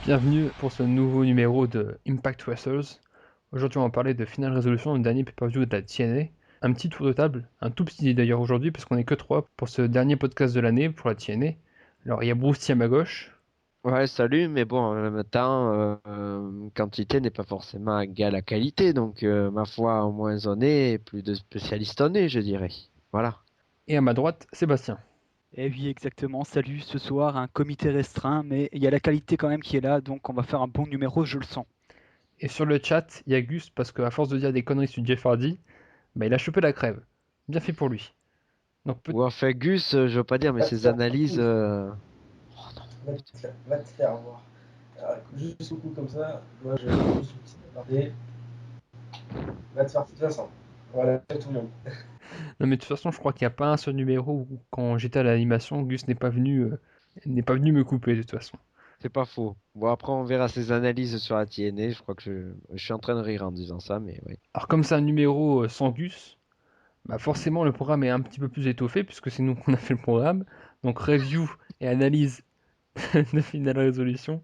Bienvenue pour ce nouveau numéro de Impact Wrestlers. Aujourd'hui, on va parler de Final Resolution, le dernier pay-per-view de la TNA. Un petit tour de table, un tout petit d'ailleurs aujourd'hui, parce qu'on n'est que trois pour ce dernier podcast de l'année pour la TNA. Alors, il y a Bruce à ma gauche. Ouais, salut, mais bon, en même temps, quantité n'est pas forcément égale à qualité, donc ma foi, moins on est, plus de spécialistes on est, je dirais. Voilà. Et à ma droite, Sébastien. Eh oui, exactement. Salut, ce soir, un comité restreint, mais il y a la qualité quand même qui est là, donc on va faire un bon numéro, je le sens. Et sur le chat, il y a Gus, parce qu'à force de dire des conneries sur Jeff Hardy, bah, il a chopé la crève. Bien fait pour lui. Donc, Ou enfin, Gus, je veux pas dire, mais Va te ses faire analyses. foutre. Oh non. Va te faire voir. Alors, juste au coup comme ça, moi je juste une petite aparté. Va te faire foutre Vincent. Voilà, tout le monde. non, mais de toute façon, je crois qu'il n'y a pas un seul numéro où, quand j'étais à l'animation, Gus n'est pas venu me couper de toute façon. C'est pas faux. Bon, après, on verra ses analyses sur la TNA. Je crois que je suis en train de rire en disant ça, mais oui. Alors comme c'est un numéro sans Gus, bah forcément le programme est un petit peu plus étoffé puisque c'est nous qu'on a fait le programme. Donc review et analyse de Final Résolution.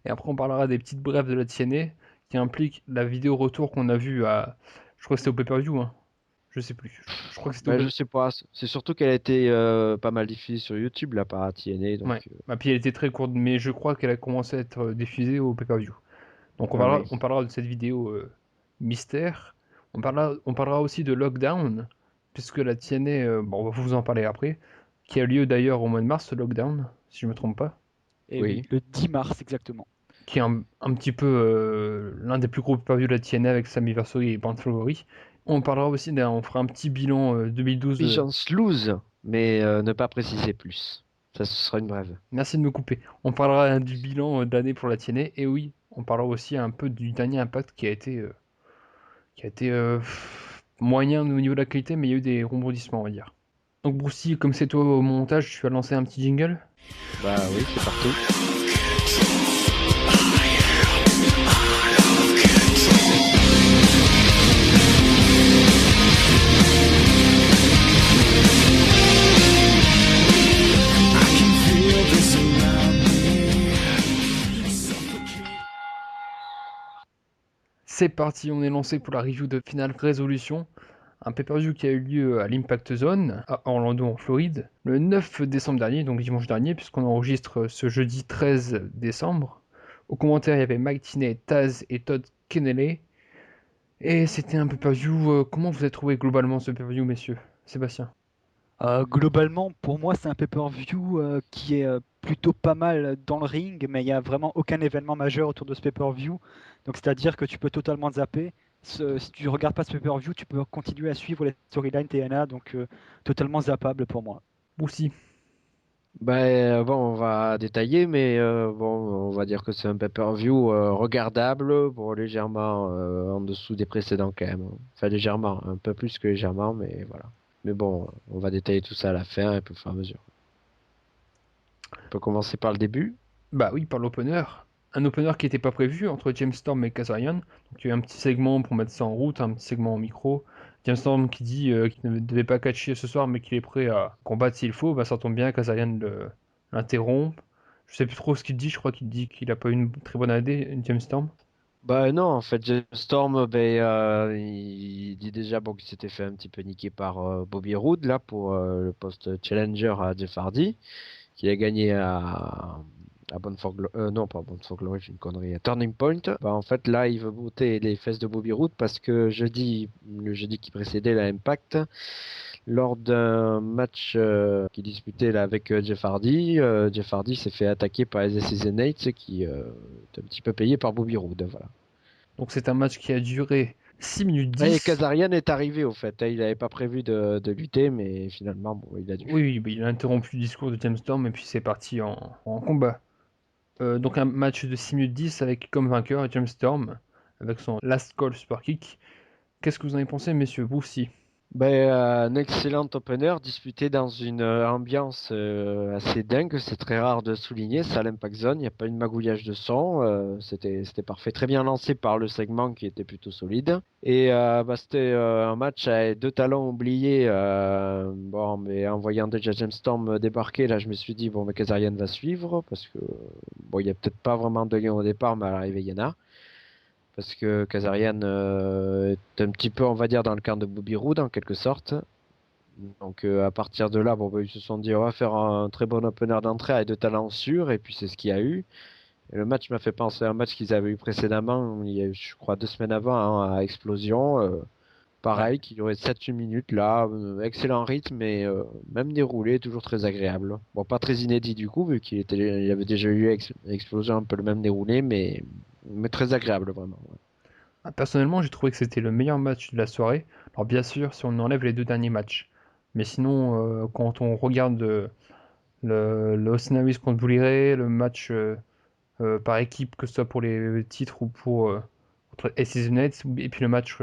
Et après on parlera des petites brèves de la TNA qui impliquent la vidéo retour qu'on a vue à... Je crois que c'était au pay-per-view, hein. Je sais plus. Je crois que c'était au Bah, je pay-per-view. sais pas. C'est surtout qu'elle a été pas mal diffusée sur YouTube, là, par la TNA, donc. Ouais. Bah, puis elle était très courte, mais je crois qu'elle a commencé à être diffusée au pay-per-view. Donc on Ah parlera, oui. on parlera de cette vidéo mystère. On parlera aussi de Lockdown, puisque la TNA, bon, on va vous en parler après, qui a lieu d'ailleurs au mois de mars, ce Lockdown, si je me trompe pas, Eh oui, Oui. le 10 mars exactement. qui est un petit peu l'un des plus gros pay-per-views de la TNA avec Slammiversary et Bound for Glory. On parlera aussi, on fera un petit bilan 2012. Pigeons lose, mais ne pas préciser plus. Ça, ce sera une brève. Merci de me couper. On parlera du bilan de l'année pour la TNA, et oui, on parlera aussi un peu du dernier impact qui a été moyen au niveau de la qualité, mais il y a eu des rebondissements, on va dire. Donc Brucey, comme c'est toi au montage, tu vas lancer un petit jingle. Bah oui, c'est parti. C'est parti, on est lancé pour la review de Final Resolution, un pay-per-view qui a eu lieu à l'Impact Zone, à Orlando en Floride, le 9 décembre dernier, donc dimanche dernier, puisqu'on enregistre ce jeudi 13 décembre. Au commentaire, il y avait Mike Tinay, Taz et Todd Kennelly. Et c'était un pay-per-view. Comment vous avez trouvé globalement ce pay-per-view, messieurs? Sébastien? Globalement, pour moi, c'est un pay-per-view qui est plutôt pas mal dans le ring, mais il n'y a vraiment aucun événement majeur autour de ce pay-per-view. Donc, c'est-à-dire que tu peux totalement zapper. Si tu regardes pas ce pay-per-view, tu peux continuer à suivre les storylines TNA, donc totalement zappable pour moi. Brucey? Bah bon, on va détailler, mais bon, on va dire que c'est un pay-per-view regardable, bon, légèrement en dessous des précédents quand même. Enfin, légèrement, un peu plus que légèrement, mais voilà. Mais bon, on va détailler tout ça à la fin, et puis au fur et à mesure. On peut commencer par le début. Bah oui, par l'opener. Un opener qui n'était pas prévu entre James Storm et Kazarian. Donc il y a eu un petit segment pour mettre ça en route, un petit segment en micro. James Storm qui dit qu'il ne devait pas catcher ce soir, mais qu'il est prêt à combattre s'il faut. Bah ça tombe bien, Kazarian l'interrompt. Je sais plus trop ce qu'il dit, je crois qu'il dit qu'il a pas eu une très bonne année, James Storm. Bah non, en fait, James Storm, ben, il dit déjà bon, qu'il s'était fait un petit peu niquer par Bobby Roode là pour le poste challenger à Jeff Hardy, qu'il a gagné à Bound for Glory, non pas Bound for Glory, j'ai une connerie, à Turning Point. Bah en fait là, il veut botter les fesses de Bobby Roode parce que le jeudi qui précédait la Impact, lors d'un match qu'il disputait là avec Jeff Hardy s'est fait attaquer par les Assassinates qui est un petit peu payé par Bobby Roode, voilà. Donc c'est un match qui a duré 6 minutes Ouais, et 10. Kazarian est arrivé au fait, hein. Il n'avait pas prévu de lutter, mais finalement, bon, il a dû. Oui, oui, bah, il a interrompu le discours de James Storm et puis c'est parti en combat. Donc un match de 6 minutes 10 avec comme vainqueur James Storm avec son last call super kick. Qu'est-ce que vous en avez pensé, messieurs? Vous aussi. Un excellent opener disputé dans une ambiance assez dingue. C'est très rare de souligner. Ça, à l'Impact Zone, il n'y a pas eu de magouillage de son. C'était parfait. Très bien lancé par le segment qui était plutôt solide. Et c'était un match à deux talents oubliés. Mais en voyant déjà James Storm débarquer, là, je me suis dit, bon, mais Kazarian va suivre parce que, bon, il n'y a peut-être pas vraiment de lien au départ, mais à l'arrivée, il y en a. Parce que Kazarian est un petit peu, on va dire, dans le camp de Bobby Roode, en quelque sorte. Donc à partir de là, ils se sont dit, on va faire un très bon opener d'entrée avec de talents sûrs, et puis c'est ce qu'il y a eu. Et le match m'a fait penser à un match qu'ils avaient eu précédemment, il y a eu, je crois, 2 semaines avant, hein, à Explosion. Ouais. Pareil, qui durait 7-8 minutes là, excellent rythme et même déroulé, toujours très agréable. Bon, pas très inédit du coup, vu il avait déjà eu Explosion un peu le même déroulé, mais très agréable vraiment. Ouais. Ah, personnellement, j'ai trouvé que c'était le meilleur match de la soirée. Alors bien sûr, si on enlève les deux derniers matchs. Mais sinon, quand on regarde le Austin Harris contre Bully Ray, le match par équipe, que ce soit pour les titres ou pour contre SC Nets, et puis le match,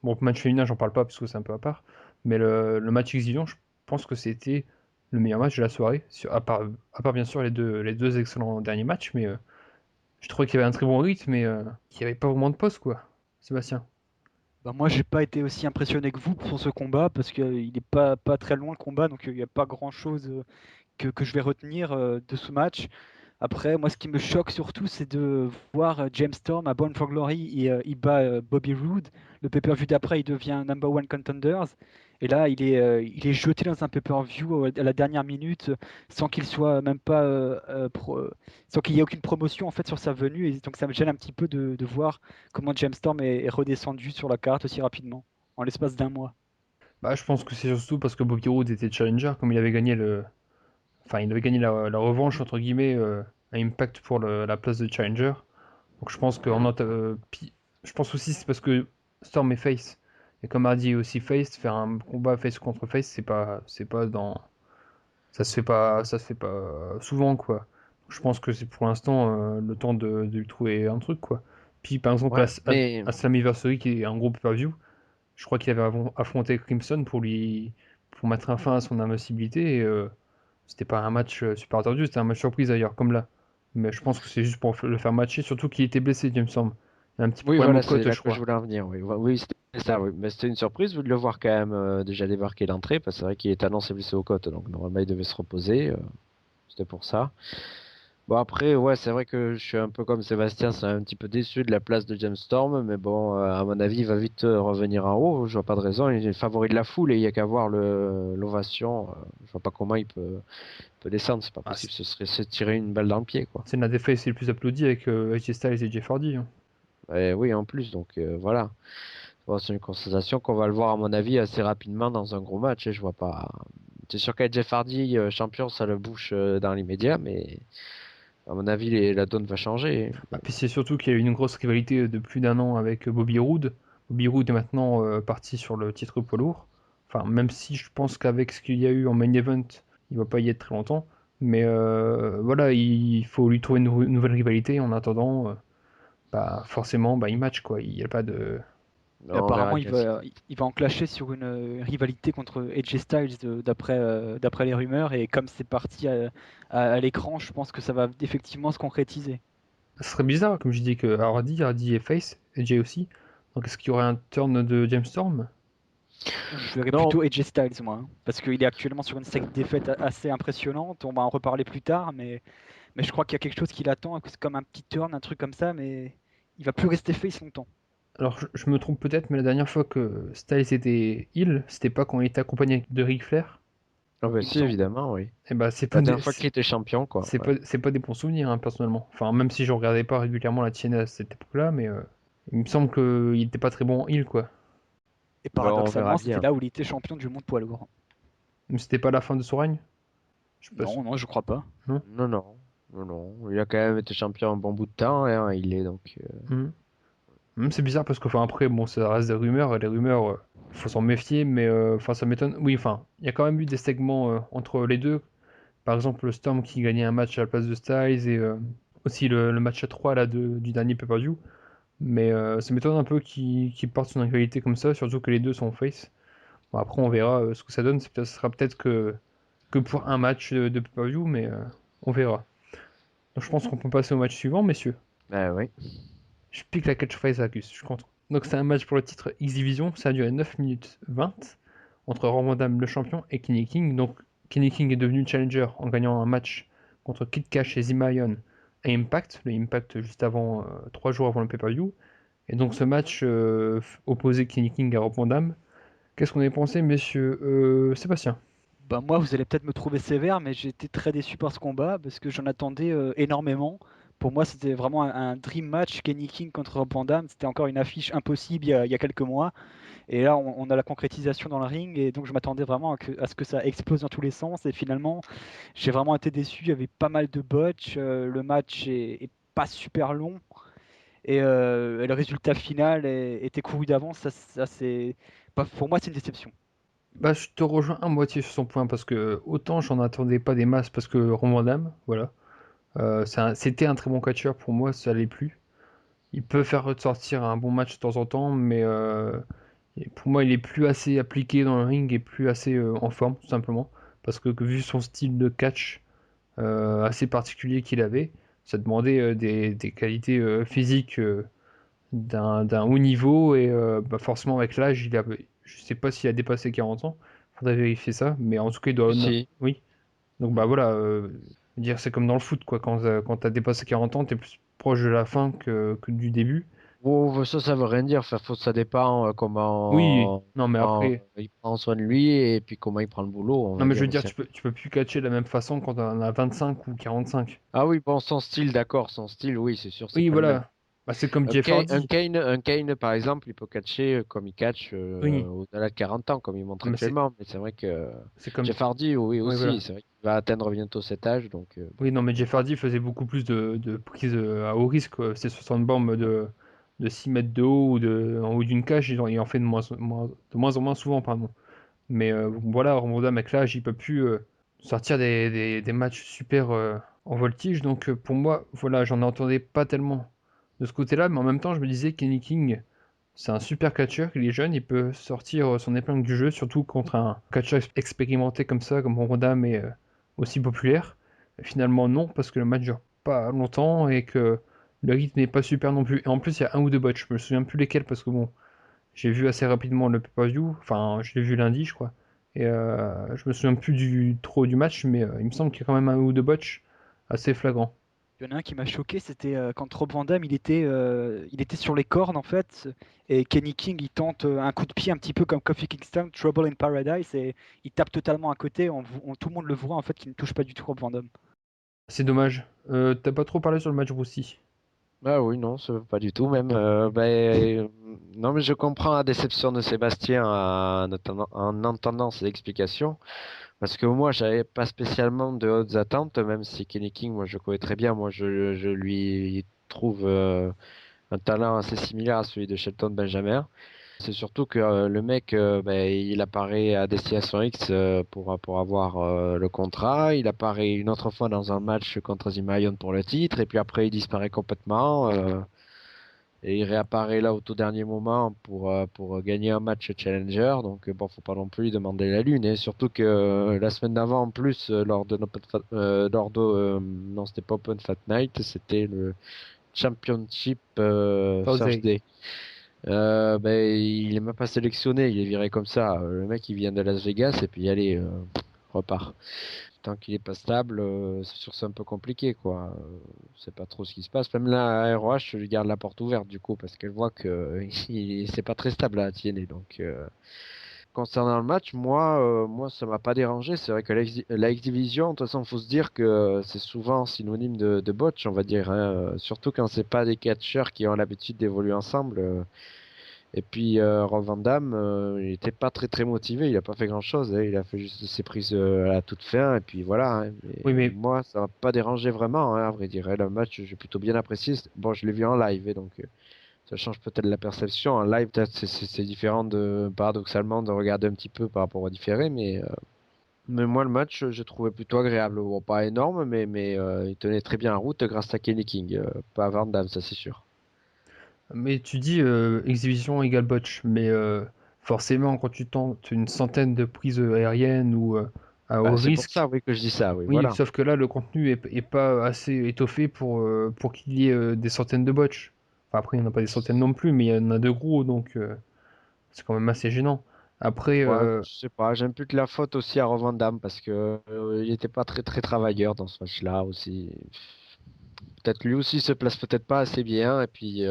bon, match féminin, j'en parle pas parce que c'est un peu à part, mais le match Exhibition, je pense que c'était le meilleur match de la soirée, à part bien sûr les deux excellents derniers matchs, mais je trouvais qu'il y avait un très bon rythme, mais qu'il n'y avait pas vraiment de pause, quoi. Sébastien. Bah, moi, j'ai pas été aussi impressionné que vous pour ce combat parce qu'il n'est pas très loin le combat, donc il n'y a pas grand-chose que je vais retenir de ce match. Après, moi, ce qui me choque surtout, c'est de voir James Storm à Bound for Glory et il bat Bobby Roode. Le pay-per-view d'après, il devient number one contenders. Et là, il est jeté dans un pay-per-view à la dernière minute sans qu'il soit même pas, sans qu'il y ait aucune promotion en fait sur sa venue. Et donc, ça me gêne un petit peu de voir comment James Storm est redescendu sur la carte aussi rapidement, en l'espace d'un mois. Bah, je pense que c'est surtout parce que Bobby Roode était challenger, comme il avait gagné enfin, il avait gagné la revanche entre guillemets à Impact pour la place de challenger. Donc je pense que je pense aussi c'est parce que Storm est face. Et comme Hardy est aussi face, faire un combat face contre face, c'est pas dans, ça se fait pas souvent quoi. Je pense que c'est pour l'instant le temps de lui trouver un truc quoi. Puis par exemple Ouais, mais à Slammiversary qui est un gros pay-per-view, je crois qu'il avait affronté Crimson pour mettre un fin à son invincibilité. Et, c'était pas un match super attendu, c'était un match surprise d'ailleurs, comme là. Mais je pense que c'est juste pour le faire matcher, surtout qu'il était blessé, James Storm. Il y a un petit oui, problème aux voilà, c'est côtes, là je que je crois. voulais en venir. Oui, oui, c'était ça. Oui. Mais c'était une surprise de le voir quand même déjà débarquer l'entrée, parce que c'est vrai qu'il est annoncé blessé aux côtes, donc normalement il devait se reposer. C'était pour ça. Bon après, ouais, c'est vrai que je suis un peu comme Sébastien, c'est un petit peu déçu de la place de James Storm, mais bon, à mon avis, il va vite revenir en haut. Je vois pas de raison. Il est le favori de la foule et il y a qu'à voir l'ovation. Je vois pas comment peut descendre. C'est pas Ah, possible. Ce serait se tirer une balle dans le pied, quoi. c'est l'un des faces les plus applaudis avec AJ Styles et Jeff Hardy, hein. Et oui, en plus, donc voilà. Bon, c'est une constatation qu'on va le voir à mon avis assez rapidement dans un gros match. Et je vois pas. C'est sûr qu'avec Jeff Hardy, champion, ça le bouche dans l'immédiat, mais à mon avis, la donne va changer. Ah, puis c'est surtout qu'il y a eu une grosse rivalité de plus d'un an avec Bobby Roode. Bobby Roode est maintenant parti sur le titre poids lourd. Enfin, même si je pense qu'avec ce qu'il y a eu en main event, il va pas y être très longtemps. Mais voilà, il faut lui trouver une nouvelle rivalité. En attendant, bah, forcément, bah, il match quoi. Il n'y a pas de. Et On verra apparemment, bien ce il va enclencher sur une rivalité contre AJ Styles d'après les rumeurs. Et comme c'est parti à l'écran, je pense que ça va effectivement se concrétiser. Ce serait bizarre, comme je dis que Hardy est face, et Jay aussi. Donc est-ce qu'il y aurait un turn de James Storm? Je verrais Non, plutôt AJ Styles, moi, hein, parce qu'il est actuellement sur une série de défaites assez impressionnante. On va en reparler plus tard, mais je crois qu'il y a quelque chose qui l'attend, que c'est comme un petit turn, un truc comme ça, mais il va plus rester face longtemps. Alors je me trompe peut-être, mais la dernière fois que Styles était heal, c'était pas quand il était accompagné de Ric Flair. ah bah Il me si, semble. évidemment, oui. Et bah c'est pas La des, dernière fois qu'il était champion, quoi. Ouais. c'est pas des bons souvenirs hein, personnellement. Enfin même si je regardais pas régulièrement la TNA à cette époque-là, mais il me semble qu'il était pas très bon en heal quoi. Et Bon, on verra paradoxalement, c'était bien. là où il était champion du monde poids lourd. Mais c'était pas la fin de son règne? Je sais pas. Non, non, je crois pas. Non. Non, non, non, non. Il a quand même été champion un bon bout de temps, hein, il est donc. Mhm. C'est bizarre parce que enfin après bon ça reste des rumeurs et les rumeurs faut s'en méfier mais enfin ça m'étonne. Oui enfin il y a quand même eu des segments entre les deux. Par exemple le Storm qui gagnait un match à la place de Styles et aussi le match à 3 là du dernier pay-per-view. Mais ça m'étonne un peu qu'ils partent sur une rivalité comme ça surtout que les deux sont face. Bon, après, on verra ce que ça donne. Ce sera peut-être que pour un match de pay-per-view, mais on verra. Donc, je pense qu'on peut passer au match suivant, messieurs. Bah oui. Je pique la catchphrase à Gus, je suis content. Donc, c'est un match pour le titre X-Division. Ça a duré 9 minutes 20 entre Roman Van Dam, le champion, et Kenny King. Donc, Kenny King est devenu challenger en gagnant un match contre Kid Cash et Zimayon à Impact. Le Impact juste avant, 3 jours avant le pay-per-view. Et donc, ce match opposait Kenny King à Rob Van Dam. Qu'est-ce qu'on a pensé, messieurs Sébastien? Bah, moi, vous allez peut-être me trouver sévère, mais j'ai été très déçu par ce combat parce que j'en attendais énormément. Pour moi, c'était vraiment un dream match. Kenny King contre Rob Van Dam. C'était encore une affiche impossible il y a quelques mois. Et là, on a la concrétisation dans le ring. Et donc, je m'attendais vraiment à ce que ça explose dans tous les sens. Et finalement, j'ai vraiment été déçu. Il y avait pas mal de botch. Le match est pas super long. Et le résultat final était couru d'avance. Pour moi, c'est une déception. Bah, je te rejoins à moitié sur son point parce que autant j'en attendais pas des masses parce que Roman Dam, voilà. C'était un très bon catcheur pour moi, ça l'est plus. Il peut faire ressortir un bon match de temps en temps, mais pour moi, il est plus assez appliqué dans le ring et plus assez en forme, tout simplement. Parce que vu son style de catch assez particulier qu'il avait, ça demandait des qualités physiques d'un haut niveau et bah, forcément avec l'âge, je sais pas s'il a dépassé 40 ans, faudrait vérifier ça, mais en tout cas, il doit. Si. Oui. Donc bah voilà, dire c'est comme dans le foot, quoi. Quand t'as dépassé 40 ans, t'es plus proche de la fin que du début. Oh, ça veut rien dire. Ça dépend Oui, non mais comment après, il prend soin de lui et puis comment il prend le boulot, on non va mais je veux dire dire, aussi. tu peux plus catcher de la même façon quand on a 25 ou 45. Ah oui, bon, son style, d'accord, son style, oui, c'est sûr, c'est Oui, pas le même. voilà. Bah, c'est comme Jeff Hardy. Un Kane, par exemple, il peut catcher comme il catch Oui, au-delà de 40 ans, comme il montre mais actuellement. Mais c'est vrai que c'est comme. Jeff Hardy, oui, Oui, aussi, voilà. c'est vrai qu'il va atteindre bientôt cet âge, donc Oui, bon. non, mais Jeff Hardy faisait beaucoup plus de prises à haut risque, quoi. Ces 60 bombes de 6 mètres de haut ou en haut d'une cage, il en fait de moins en moins souvent, pardon. Mais voilà, Romoda, mec, là, j'y peux plus sortir des matchs super en voltige. Donc pour moi, voilà, j'en entendais pas tellement de ce côté-là, mais en même temps, je me disais, Kenny King, c'est un super catcheur, il est jeune, il peut sortir son épingle du jeu, surtout contre un catcheur expérimenté comme ça, comme Ronda, mais aussi populaire. Et finalement, non, parce que le match dure pas longtemps et que le rythme n'est pas super non plus. Et en plus, il y a un ou deux bots, je me souviens plus lesquels, parce que bon, j'ai vu assez rapidement le pay-per-view, enfin je l'ai vu lundi je crois. Et je me souviens plus trop du match, mais il me semble qu'il y a quand même un ou deux botches assez flagrants. Il y en a un qui m'a choqué, c'était quand Rob Van Dam, il était sur les cornes en fait, et Kenny King, il tente un coup de pied un petit peu comme Kofi Kingston, Trouble in Paradise, et il tape totalement à côté, tout le monde le voit en fait, qu'il ne touche pas du tout Rob Van Dam. C'est dommage. T'as pas trop parlé sur le match Roussy. Ah oui, non, pas du tout même. Non, mais je comprends la déception de Sébastien en entendant ses explications. Parce que moi, j'avais pas spécialement de hautes attentes, même si Kenny King, moi, je connais très bien. Moi, je lui trouve un talent assez similaire à celui de Shelton Benjamin. C'est surtout que le mec, il apparaît à Destination X pour avoir le contrat. Il apparaît une autre fois dans un match contre Zimayon pour le titre, et puis après, il disparaît complètement. Et il réapparaît là au tout dernier moment pour gagner un match challenger. Donc bon, faut pas non plus lui demander la lune. Et surtout que la semaine d'avant, en plus, non, c'était pas Open Fat Night, c'était le Championship Thursday. Thursday. Il est même pas sélectionné, il est viré comme ça. Le mec, il vient de Las Vegas et puis allez, repart. Tant qu'il est pas stable, c'est sûr que c'est un peu compliqué, quoi. C'est pas trop ce qui se passe. Même là, à ROH, je lui garde la porte ouverte, du coup, parce qu'elle voit que c'est pas très stable à TNA. Donc, concernant le match, moi, ça m'a pas dérangé. C'est vrai que la X-Division, de toute façon, faut se dire que c'est souvent synonyme de botch, on va dire, hein. Surtout quand c'est pas des catcheurs qui ont l'habitude d'évoluer ensemble. Et puis Rob Van Dam, il était pas très très motivé, il a pas fait grand chose, hein. Il a fait juste ses prises à la toute fin et puis voilà, hein. Oui, Mais mais moi, ça m'a pas dérangé vraiment, hein, à vrai dire. Et le match, j'ai plutôt bien apprécié. Bon, je l'ai vu en live, et donc ça change peut-être la perception. En live, peut-être c'est différent paradoxalement de regarder un petit peu par rapport au différé, mais moi le match, j'ai trouvé plutôt agréable. Bon, pas énorme, mais il tenait très bien en route grâce à Kenny King, pas à Van Dam, ça c'est sûr. mais tu dis exhibition égale botch, mais forcément, quand tu tentes une centaine de prises aériennes ou à haut Bah, c'est pour risque, ça, oui, que je dis ça, oui, oui, voilà. sauf que là, le contenu est pas assez étoffé pour qu'il y ait des centaines de botches. Enfin, après, il n'y en a pas des centaines non plus, mais il y en a de gros, donc c'est quand même assez gênant. Après, Ouais, je sais pas, j'impute la faute aussi à Rovan Dam parce que il était pas très très travailleur dans ce match-là aussi. Peut-être lui aussi se place peut-être pas assez bien et puis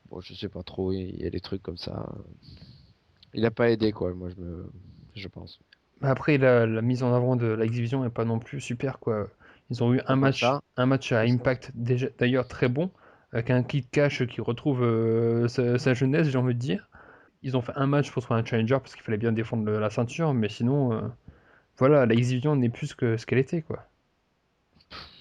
bon, je sais pas trop, il y a des trucs comme ça. Il a pas aidé quoi, je pense. après la mise en avant de la X-Division n'est pas non plus super, quoi. Ils ont eu Comment ça? un match à Comment ça? Impact déjà d'ailleurs très bon, avec un Kid Cash qui retrouve sa jeunesse, j'ai envie de dire. Ils ont fait un match pour trouver un challenger parce qu'il fallait bien défendre la ceinture, mais sinon, voilà, la X-Division n'est plus que ce qu'elle était, quoi.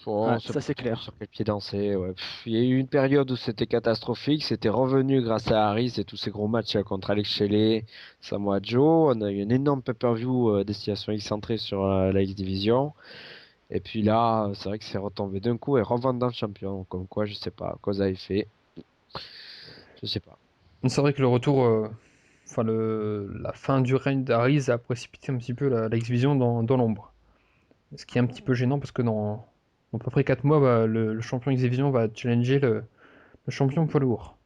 Bon, Ouais, on sait ça pas c'est trop clair. sur quel pied danser. Ouais. Il y a eu une période où c'était catastrophique. C'était revenu grâce à Harris et tous ces gros matchs contre Alex Shelley, Samoa Joe. On a eu une énorme pay-per-view Destination X-centrée sur la X-Division. Et puis là, c'est vrai que c'est retombé d'un coup et revendant le champion. Comme quoi, je sais pas, cause à effet. Je sais pas. C'est vrai que le retour, enfin la fin du règne d'Aris a précipité un petit peu la X-Division dans l'ombre. Ce qui est un petit peu gênant parce que dans à peu près 4 mois, bah, le champion X-Division va challenger le champion poids lourd.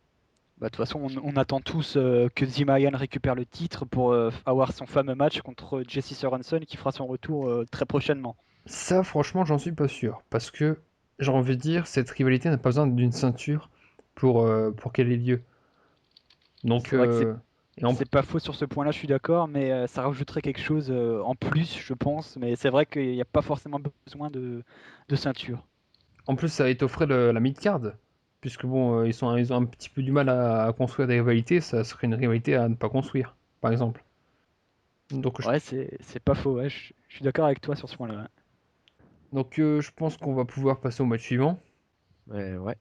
Bah, de toute façon, on attend tous que Zimayan récupère le titre pour avoir son fameux match contre Jesse Sorensen qui fera son retour très prochainement. Ça, franchement, j'en suis pas sûr. Parce que, j'ai envie de dire, cette rivalité n'a pas besoin d'une ceinture pour qu'elle ait lieu. Donc, C'est vrai que et en, c'est pas faux sur ce point-là, je suis d'accord, mais ça rajouterait quelque chose en plus, je pense. Mais c'est vrai qu'il n'y a pas forcément besoin de ceinture. en plus, ça étofferait la mid-card. Puisque, bon, ils ont un petit peu du mal à construire des rivalités. Ça serait une rivalité à ne pas construire, par exemple. Donc, Ouais, c'est pas faux, ouais, je suis d'accord avec toi sur ce point-là. Ouais. je pense qu'on va pouvoir passer au match suivant. Mais ouais.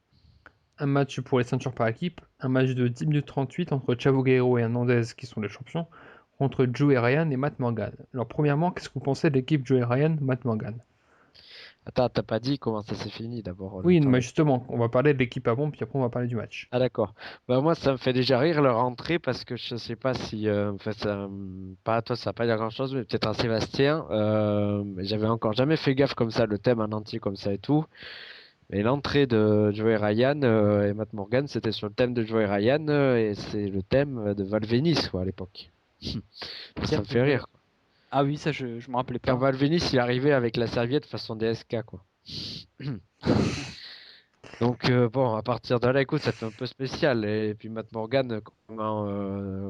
Un match pour les ceintures par équipe, un match de 10 minutes 38 entre Chavo Guerrero et Hernandez, qui sont les champions, contre Joe et Ryan et Matt Morgan. Alors, premièrement, qu'est-ce que vous pensez de l'équipe Joe et Ryan, Matt Morgan? Attends, t'as pas dit comment ça s'est fini d'abord le Oui, mais temps. justement, on va parler de l'équipe avant, puis après on va parler du match. Ah d'accord. Bah moi ça me fait déjà rire leur entrée parce que je sais pas si en fait pas à toi ça va pas dire grand-chose mais peut-être à Sébastien j'avais encore jamais fait gaffe comme ça le thème en entier comme ça et tout. Mais l'entrée de Joey Ryan et Matt Morgan c'était sur le thème de Joey Ryan et c'est le thème de Val Venis quoi à l'époque. Ça me Thème fait de- rire. Ah oui, ça je me rappelais Quand pas. Val Venis il arrivait avec la serviette façon DSK quoi. Donc bon, à partir de là, écoute, ça fait un peu spécial. Et puis Matt Morgan,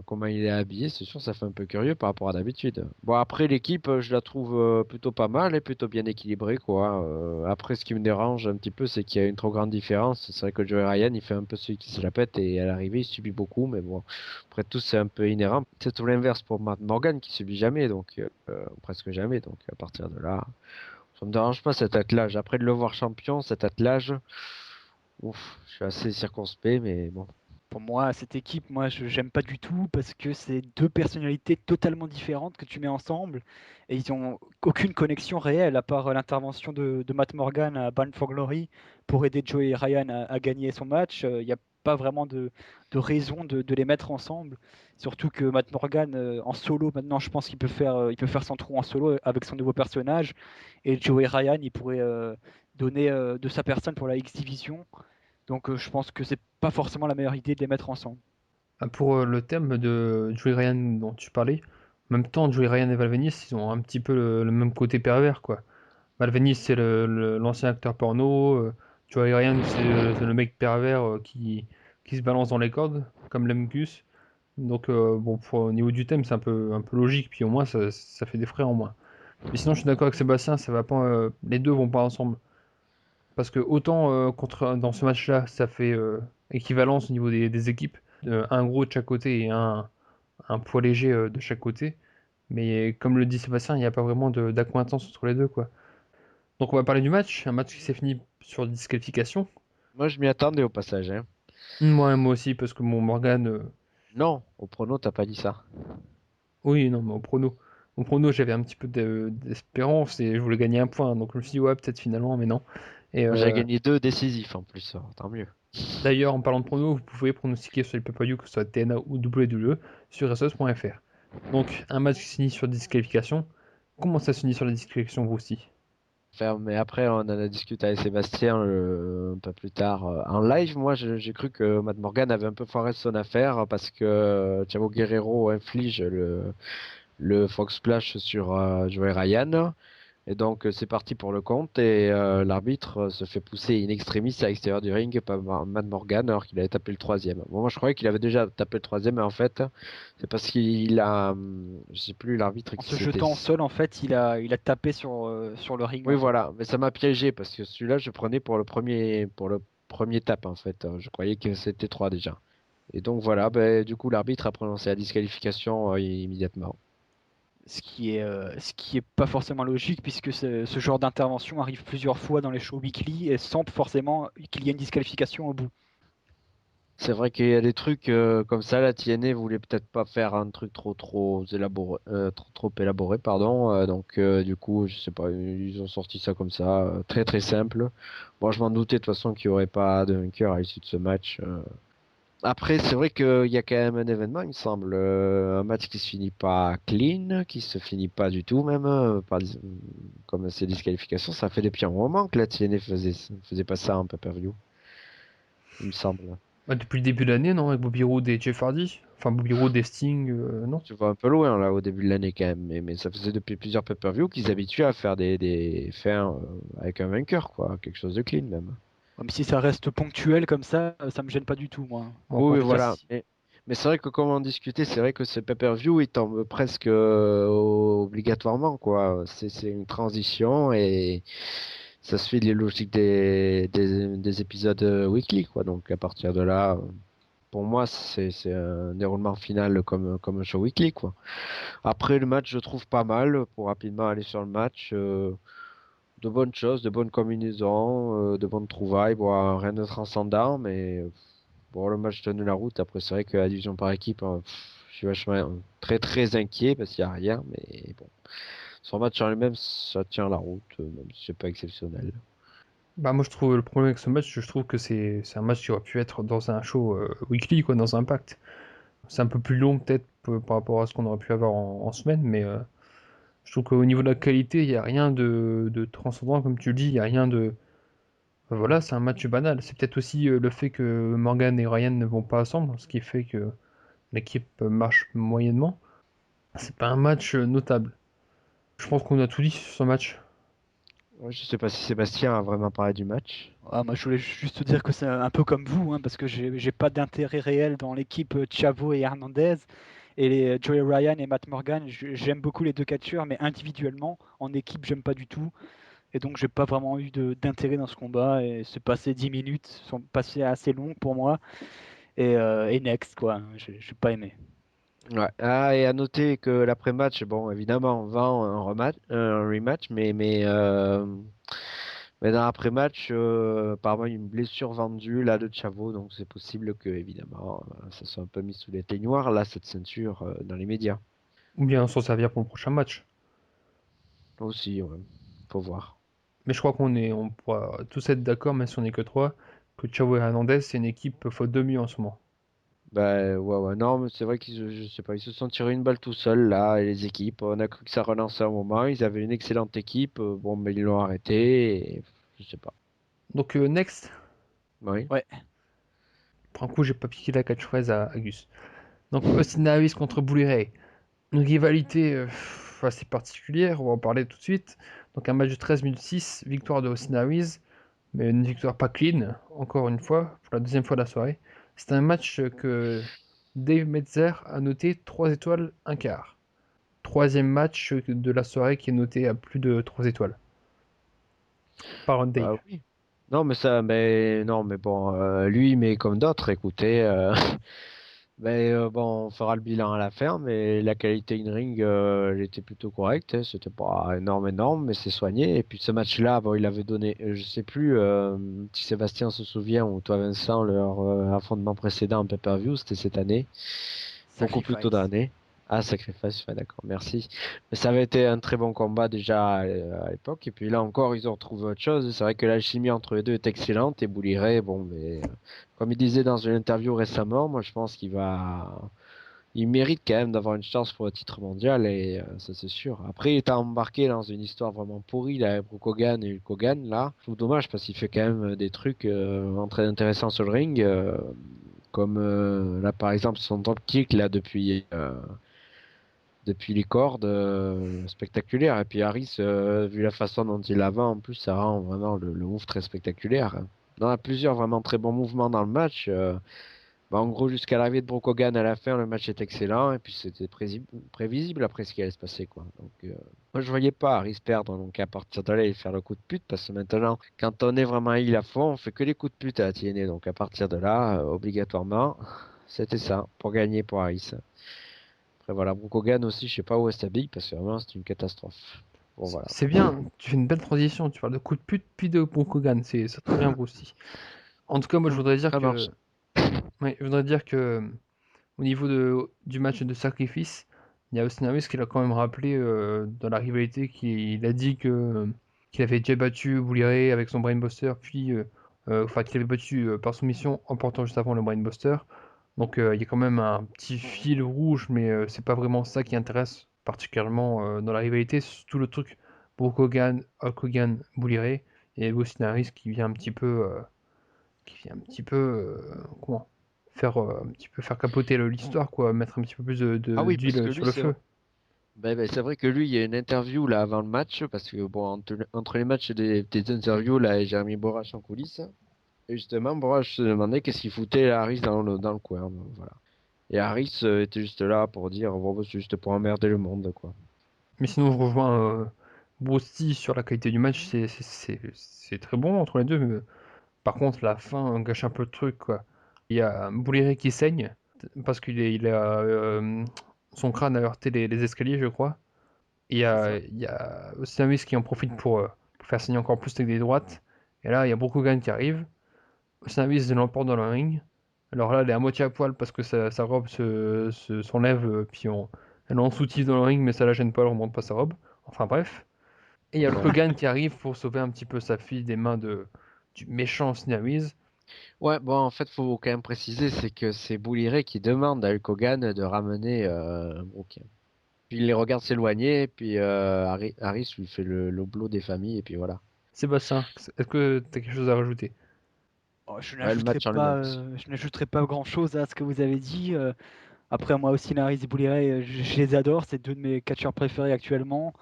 comment il est habillé, c'est sûr, ça fait un peu curieux par rapport à d'habitude. Bon, après l'équipe, je la trouve plutôt pas mal et plutôt bien équilibrée, quoi. Après, ce qui me dérange un petit peu, c'est qu'il y a une trop grande différence. C'est vrai que Joey Ryan, il fait un peu celui qui se la pète et à l'arrivée, il subit beaucoup, mais bon, après tout, c'est un peu inhérent. C'est tout l'inverse pour Matt Morgan qui subit jamais, donc presque jamais. Donc à partir de là, ça me dérange pas cet attelage. Après de le voir champion, cet attelage. Ouf, je suis assez circonspect, mais bon. Pour moi, cette équipe, moi, je j'aime pas du tout parce que c'est deux personnalités totalement différentes que tu mets ensemble et ils ont aucune connexion réelle à part l'intervention de Matt Morgan à Bound for Glory pour aider Joey Ryan à gagner son match. Il n'y a pas vraiment de raison de les mettre ensemble. Surtout que Matt Morgan en solo, maintenant, je pense il peut faire son trou en solo avec son nouveau personnage et Joey Ryan, il pourrait donner de sa personne pour la X Division. Donc je pense que c'est pas forcément la meilleure idée de les mettre ensemble. Ah, pour le thème de Joey Ryan dont tu parlais, en même temps, Joey Ryan et Val Venis, ils ont un petit peu le même côté pervers, quoi. Val Venis, c'est l'ancien acteur porno, Joey Ryan, c'est le mec pervers qui se balance dans les cordes, comme l'aime Gus. Donc, bon, au niveau du thème, c'est un peu logique, puis au moins, ça fait des frais en moins. Mais sinon, je suis d'accord avec Sébastien, ça va pas, les deux vont pas ensemble. Parce que autant dans ce match-là, ça fait équivalence au niveau des équipes, un gros de chaque côté et un poids léger de chaque côté. Mais comme le dit Sébastien, il n'y a pas vraiment d'accointance entre les deux, quoi. Donc on va parler du match, un match qui s'est fini sur disqualification. Moi, je m'y attendais au passage, hein. Moi aussi, parce que mon Morgan, Non, au prono, t'as pas dit ça. oui, non, mais au prono, j'avais un petit peu d'espérance et je voulais gagner un point. Donc je me suis dit, ouais, peut-être finalement, mais non. Et Moi, j'ai gagné deux décisifs en plus, tant mieux. D'ailleurs, en parlant de pronos, vous pouvez pronostiquer sur les pay-per-view, que ce soit TNA ou WWE, sur SOS.fr. Donc, un match qui se finit sur disqualification. Comment ça se finit sur la disqualification, vous aussi? Mais après, on en a discuté avec Sébastien un peu plus tard en live. Moi, j'ai cru que Matt Morgan avait un peu foiré son affaire parce que Chavo Guerrero inflige le Fox Splash sur Joey Ryan. Et donc, c'est parti pour le compte et l'arbitre se fait pousser in extremis à l'extérieur du ring par Matt Morgan alors qu'il avait tapé le troisième. Bon, moi, je croyais qu'il avait déjà tapé le troisième, mais en fait, c'est parce qu'il a, je sais plus l'arbitre En qui se c'était. jetant au sol, en fait, il a tapé sur le ring. Oui, En fait. voilà, mais ça m'a piégé parce que celui-là, je prenais pour le premier tape en fait. Je croyais que c'était 3 déjà. Et donc voilà, ben, du coup, l'arbitre a prononcé la disqualification immédiatement. Ce qui est pas forcément logique puisque ce genre d'intervention arrive plusieurs fois dans les shows weekly et sans forcément qu'il y ait une disqualification au bout. C'est vrai qu'il y a des trucs comme ça, la TNA voulait peut-être pas faire un truc trop élaboré, trop élaboré, pardon. Donc du coup, je sais pas, ils ont sorti ça comme ça, très très simple. Bon, je m'en doutais de toute façon qu'il y aurait pas de vainqueur à l'issue de ce match. Après, c'est vrai qu'il y a quand même un événement, il me semble, un match qui se finit pas clean, qui se finit pas du tout même, comme ces disqualifications. Ça fait depuis un moment que la TNA faisait pas ça en pay-per-view, il me semble. Bah, depuis le début de l'année, non, avec Bobby Roode et Jeff Hardy? Enfin, Bobby Roode et Sting, non? Tu vas un peu loin là au début de l'année quand même, mais ça faisait depuis plusieurs pay-per-view qu'ils habituaient à faire des fins avec un vainqueur, quoi, quelque chose de clean même. Même si ça reste ponctuel comme ça me gêne pas du tout, moi. Bon, Oui, après, oui, je veux dire, voilà. Mais c'est vrai que comme on discutait, c'est vrai que ce pay-per-view il tombe presque obligatoirement, quoi. C'est une transition et ça suit les logiques des épisodes weekly, quoi. Donc à partir de là, pour moi, c'est un déroulement final comme un show weekly, quoi. Après le match, je trouve pas mal pour rapidement aller sur le match. De bonnes choses, de bonnes combinaisons, de bonnes trouvailles. Bon, rien de transcendant, mais bon, le match tenu la route. Après, c'est vrai que la division par équipe, je suis vachement très très inquiet parce qu'il n'y a rien. Mais bon, son match en lui-même, ça tient la route, même si c'est pas exceptionnel. bah, moi, je trouve le problème avec ce match, je trouve que c'est un match qui aurait pu être dans un show weekly, quoi, dans Impact. C'est un peu plus long, peut-être, par rapport à ce qu'on aurait pu avoir en semaine, mais je trouve qu'au niveau de la qualité, il n'y a rien de transcendant, comme tu le dis, il n'y a rien de. Enfin, voilà, c'est un match banal. C'est peut-être aussi le fait que Morgan et Ryan ne vont pas ensemble, ce qui fait que l'équipe marche moyennement. C'est pas un match notable. Je pense qu'on a tout dit sur ce match. Ouais, je sais pas si Sébastien a vraiment parlé du match. Ah, moi, je voulais juste te dire que c'est un peu comme vous, hein, parce que j'ai pas d'intérêt réel dans l'équipe Chavo et Hernandez. Et les Joey Ryan et Matt Morgan, j'aime beaucoup les deux catcheurs, mais individuellement, en équipe, j'aime pas du tout. Et donc, j'ai pas vraiment eu d'intérêt dans ce combat. Et c'est passé 10 minutes, sont passées assez longues pour moi. Et next, quoi. J'ai pas aimé. Ouais. Ah, et à noter que l'après-match, bon, évidemment, on vend un rematch, mais dans l'après-match, apparemment, il y a une blessure vendue là de Chavo, donc c'est possible que, évidemment, ça soit un peu mis sous les teignoirs, là, cette ceinture, dans les médias. Ou bien s'en servir pour le prochain match. Aussi, ouais. Faut voir. Mais je crois on pourra tous être d'accord, même si on n'est que trois, que Chavo et Hernandez, c'est une équipe faute de mieux en ce moment. Bah, ouais, ouais, non, mais c'est vrai je sais pas, ils se sont tirés une balle tout seuls, là, et les équipes. On a cru que ça relançait un moment, ils avaient une excellente équipe, bon, mais ils l'ont arrêté, et je sais pas. Donc, next, Oui. Ouais. pour un coup, j'ai pas piqué la catchphrase à Gus. Donc, Austin Harris contre Bully Ray. Une rivalité assez particulière, on va en parler tout de suite. Donc, un match de 13 minutes 6, victoire de Austin Harris, mais une victoire pas clean, encore une fois, pour la deuxième fois de la soirée. C'est un match que Dave Metzer a noté 3 étoiles, un quart. Troisième match de la soirée qui est noté à plus de 3 étoiles. Par Dave. Bah oui. Non, non, mais bon, lui, mais comme d'autres, écoutez, bon, on fera le bilan à la fin, mais la qualité in-ring, elle était plutôt correcte, hein. C'était pas énorme, mais c'est soigné. Et puis ce match-là, bon, il avait donné, je sais plus si Sébastien se souvient ou toi Vincent, leur affrontement précédent en pay-per-view, c'était cette année, beaucoup plus tôt dans Sacrifice. l'année. Ah, Sacrifice, ouais, d'accord, merci. Mais ça avait été un très bon combat déjà à l'époque. Et puis là encore, ils ont retrouvé autre chose. C'est vrai que l'alchimie entre les deux est excellente. Et Bully Ray, bon, mais comme il disait dans une interview récemment, moi je pense il mérite quand même d'avoir une chance pour le titre mondial. Et ça c'est sûr. Après, il est embarqué dans une histoire vraiment pourrie, là, avec Brooke Hogan et Hulk Hogan, là. Je trouve dommage parce qu'il fait quand même des trucs vraiment très intéressants sur le ring. Comme là par exemple son drop kick là depuis les cordes, spectaculaire. Et puis Harris, vu la façon dont il la vend, en plus, ça rend vraiment le move très spectaculaire. On a plusieurs vraiment très bons mouvements dans le match. En gros, jusqu'à l'arrivée de Brock Hogan à la fin, le match est excellent. Et puis c'était prévisible après ce qui allait se passer, quoi. Donc, moi, je voyais pas Harris perdre. Donc à partir de là, il faire le coup de pute. Parce que maintenant, quand on est vraiment il à fond, on fait que les coups de pute à la TNA. Donc à partir de là, obligatoirement, c'était ça pour gagner pour Harris. Après, voilà, Brook Hogan aussi, je sais pas où est stabilise parce que vraiment, c'est une catastrophe. Bon, voilà. C'est bien, tu fais une belle transition, tu parles de coup de pute puis de Hulk Hogan, c'est très bien aussi. En tout cas, moi je voudrais dire Ça marche. que, ouais, je voudrais dire que au niveau du match de sacrifice, il y a Austin Harris qui l'a quand même rappelé dans la rivalité, qu'il a dit qu'il avait déjà battu Bully Ray avec son Brainbuster, puis enfin qu'il avait battu par soumission en portant juste avant le Brainbuster. Donc il y a quand même un petit fil rouge, mais c'est pas vraiment ça qui intéresse particulièrement dans la rivalité, c'est surtout le truc Brock Hogan, Hulk Hogan, Bully Ray, et Austin Harris qui vient un petit peu comment faire un petit peu faire capoter l'histoire, quoi, mettre un petit peu plus Ah oui, parce que d'huile sur lui, le feu. c'est vrai que lui, il y a une interview là avant le match, parce que bon, entre les matchs, il y a des interviews là, et Jeremy Borash en coulisses. Et justement, Borash se demandait qu'est-ce qu'il foutait Harris dans le coin. Donc, voilà. Et Harris était juste là pour dire, bon, bah, c'est juste pour emmerder le monde, quoi. Mais sinon, je rejoins Brosti sur la qualité du match, c'est très bon entre les deux. Mais, par contre, la fin gâche un peu le truc, quoi. Il y a Bouléré qui saigne parce il a son crâne a heurté les escaliers, je crois. Et C'est ça. il y a Osinamis qui en profite pour faire saigner encore plus avec des droites. Et là, il y a Brokogan qui arrive. Osinamis l'emporte dans le ring. Alors là, elle est à moitié à poil parce que sa robe s'enlève, puis elle est en soutif dans le ring, mais ça la gêne pas, elle remonte pas sa robe. Enfin bref. Et il y a le Ouais. Hogan qui arrive pour sauver un petit peu sa fille des mains du méchant Osinamis. Ouais, bon, en fait, faut quand même préciser, c'est que c'est Bully Ray qui demande à Hulk Hogan de ramener Brooke. Puis il les regarde s'éloigner, puis Harris lui fait le blot des familles, et puis voilà. Sébastien, est-ce que tu as quelque chose à rajouter? Oh, Ouais, le match en lui-même. je n'ajouterai pas grand-chose à ce que vous avez dit. Après, moi aussi, Naris et Bouliray, je les adore. C'est deux de mes catcheurs préférés actuellement.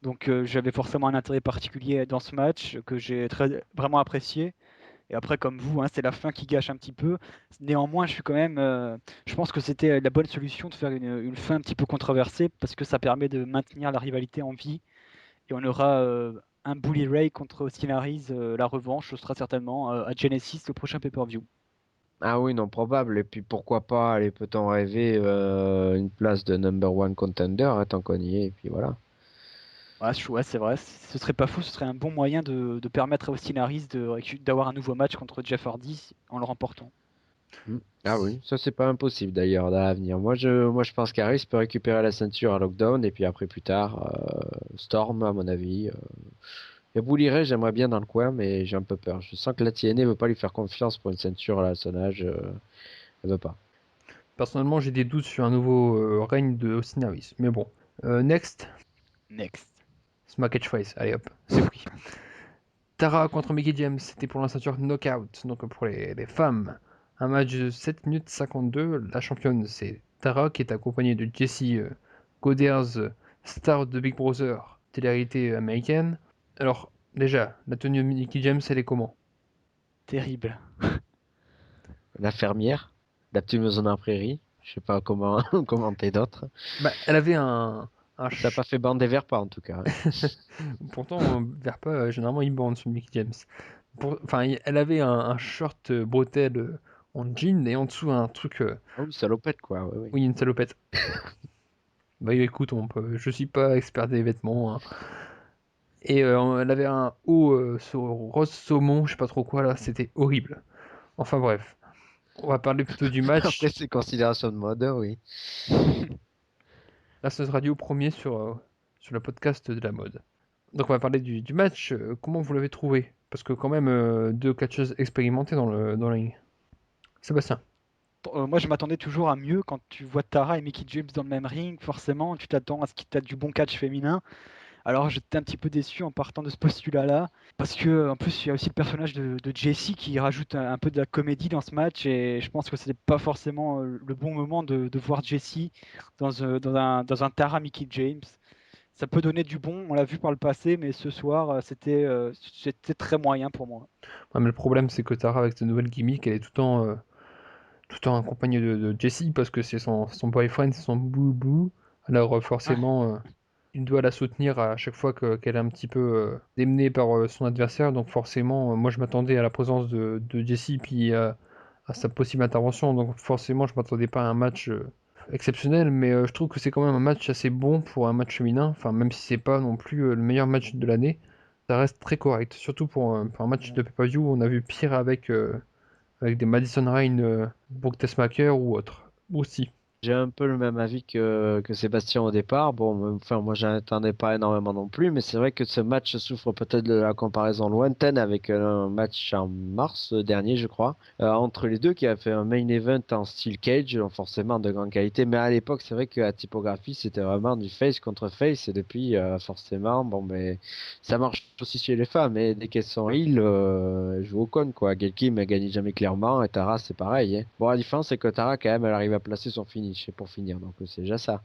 Donc, j'avais forcément un intérêt particulier dans ce match que j'ai vraiment apprécié. Et après, comme vous, hein, c'est la fin qui gâche un petit peu. Néanmoins, je pense que c'était la bonne solution de faire une fin un petit peu controversée parce que ça permet de maintenir la rivalité en vie. Et on aura un Bully Ray contre Austin Harris, la revanche, ce sera certainement à Genesis, le prochain pay-per-view. Ah oui, non, probable. Et puis pourquoi pas, allez, peut-on rêver une place de number one contender, hein, tant qu'on y est, et puis voilà. Ouais, c'est vrai, ce serait pas fou, ce serait un bon moyen de permettre à Austin Harris d'avoir un nouveau match contre Jeff Hardy en le remportant. Hmm. Ah oui, ça c'est pas impossible d'ailleurs à l'avenir. Moi je pense qu'Harris peut récupérer la ceinture à Lockdown et puis après plus tard, Storm à mon avis. Et Bully Ray, j'aimerais bien dans le coin, mais j'ai un peu peur. Je sens que la TNA veut pas lui faire confiance pour une ceinture à son âge. Elle veut pas. Personnellement, j'ai des doutes sur un nouveau règne de Austin Harris. Mais bon. Next, Next. c'est ma catchphrase. Allez hop, c'est pris. Tara contre Mickey James, c'était pour la ceinture Knockout, donc pour les femmes. Un match de 7 minutes 52. La championne, c'est Tara qui est accompagnée de Jessie Godderz, star de Big Brother, télé-réalité américaine. Alors, déjà, la tenue de Mickey James, elle est comment? Terrible. La fermière, la petite maison dans la prairie. Je sais pas comment commenter d'autres. Bah, elle avait un Ça n'a pas fait bander vers pas en tout cas. Pourtant, Verpa, généralement, il bande sur Mickey James. Enfin, elle avait un short bretelle en jean et en dessous un truc. Ah oui, salopette quoi. Ouais, ouais. Oui, une salopette. Bah écoute, je suis pas expert des vêtements, hein. Et elle avait un haut rose saumon, je sais pas trop quoi là, c'était horrible. Enfin bref, on va parler plutôt du Après match. ces considérations de mode, oui. La Sud Radio premier sur le podcast de la mode. Donc on va parler du match. Comment vous l'avez trouvé? Parce que quand même, deux catcheuses expérimentées dans le ring. Sébastien. Moi, je m'attendais toujours à mieux quand tu vois Tara et Mickey James dans le même ring. Forcément, tu t'attends à ce qu'il y ait du bon catch féminin. Alors, j'étais un petit peu déçu en partant de ce postulat-là. Parce que, en plus, il y a aussi le personnage de Jessie qui rajoute un peu de la comédie dans ce match. Et je pense que c'était pas forcément le bon moment de voir Jessie dans un Tara Mickey James. Ça peut donner du bon, on l'a vu par le passé, mais ce soir, c'était très moyen pour moi. Ouais, mais le problème, c'est que Tara, avec cette nouvelle gimmick, elle est tout le temps accompagnée de Jessie parce que c'est son boyfriend, c'est son boubou. Alors, forcément, il doit la soutenir à chaque fois qu'elle est un petit peu démenée par son adversaire. Donc, forcément, moi, je m'attendais à la présence de Jessie puis à sa possible intervention. Donc, forcément, je m'attendais pas à un match exceptionnel, mais je trouve que c'est quand même un match assez bon pour un match féminin. Enfin, même si c'est pas non plus le meilleur match de l'année, ça reste très correct. Surtout pour un match de pay-per-view, on a vu pire avec des Madison Rain, Brock Tessmacher ou autre. Aussi. J'ai un peu le même avis que Sébastien au départ. Bon, enfin, moi, j'attendais pas énormément non plus, mais c'est vrai que ce match souffre peut-être de la comparaison lointaine avec un match en mars dernier, je crois, entre les deux qui a fait un main event en steel cage, donc forcément de grande qualité. Mais à l'époque, c'est vrai que la typographie, c'était vraiment du face contre face, et depuis, forcément, bon, mais ça marche aussi chez les femmes, mais dès qu'elles sont heal, elles jouent au con, quoi. Gail Kim, elle gagne jamais clairement, et Tara, c'est pareil, hein. Bon, la différence, c'est que Tara, quand même, elle arrive à placer son finish pour finir, donc c'est déjà ça.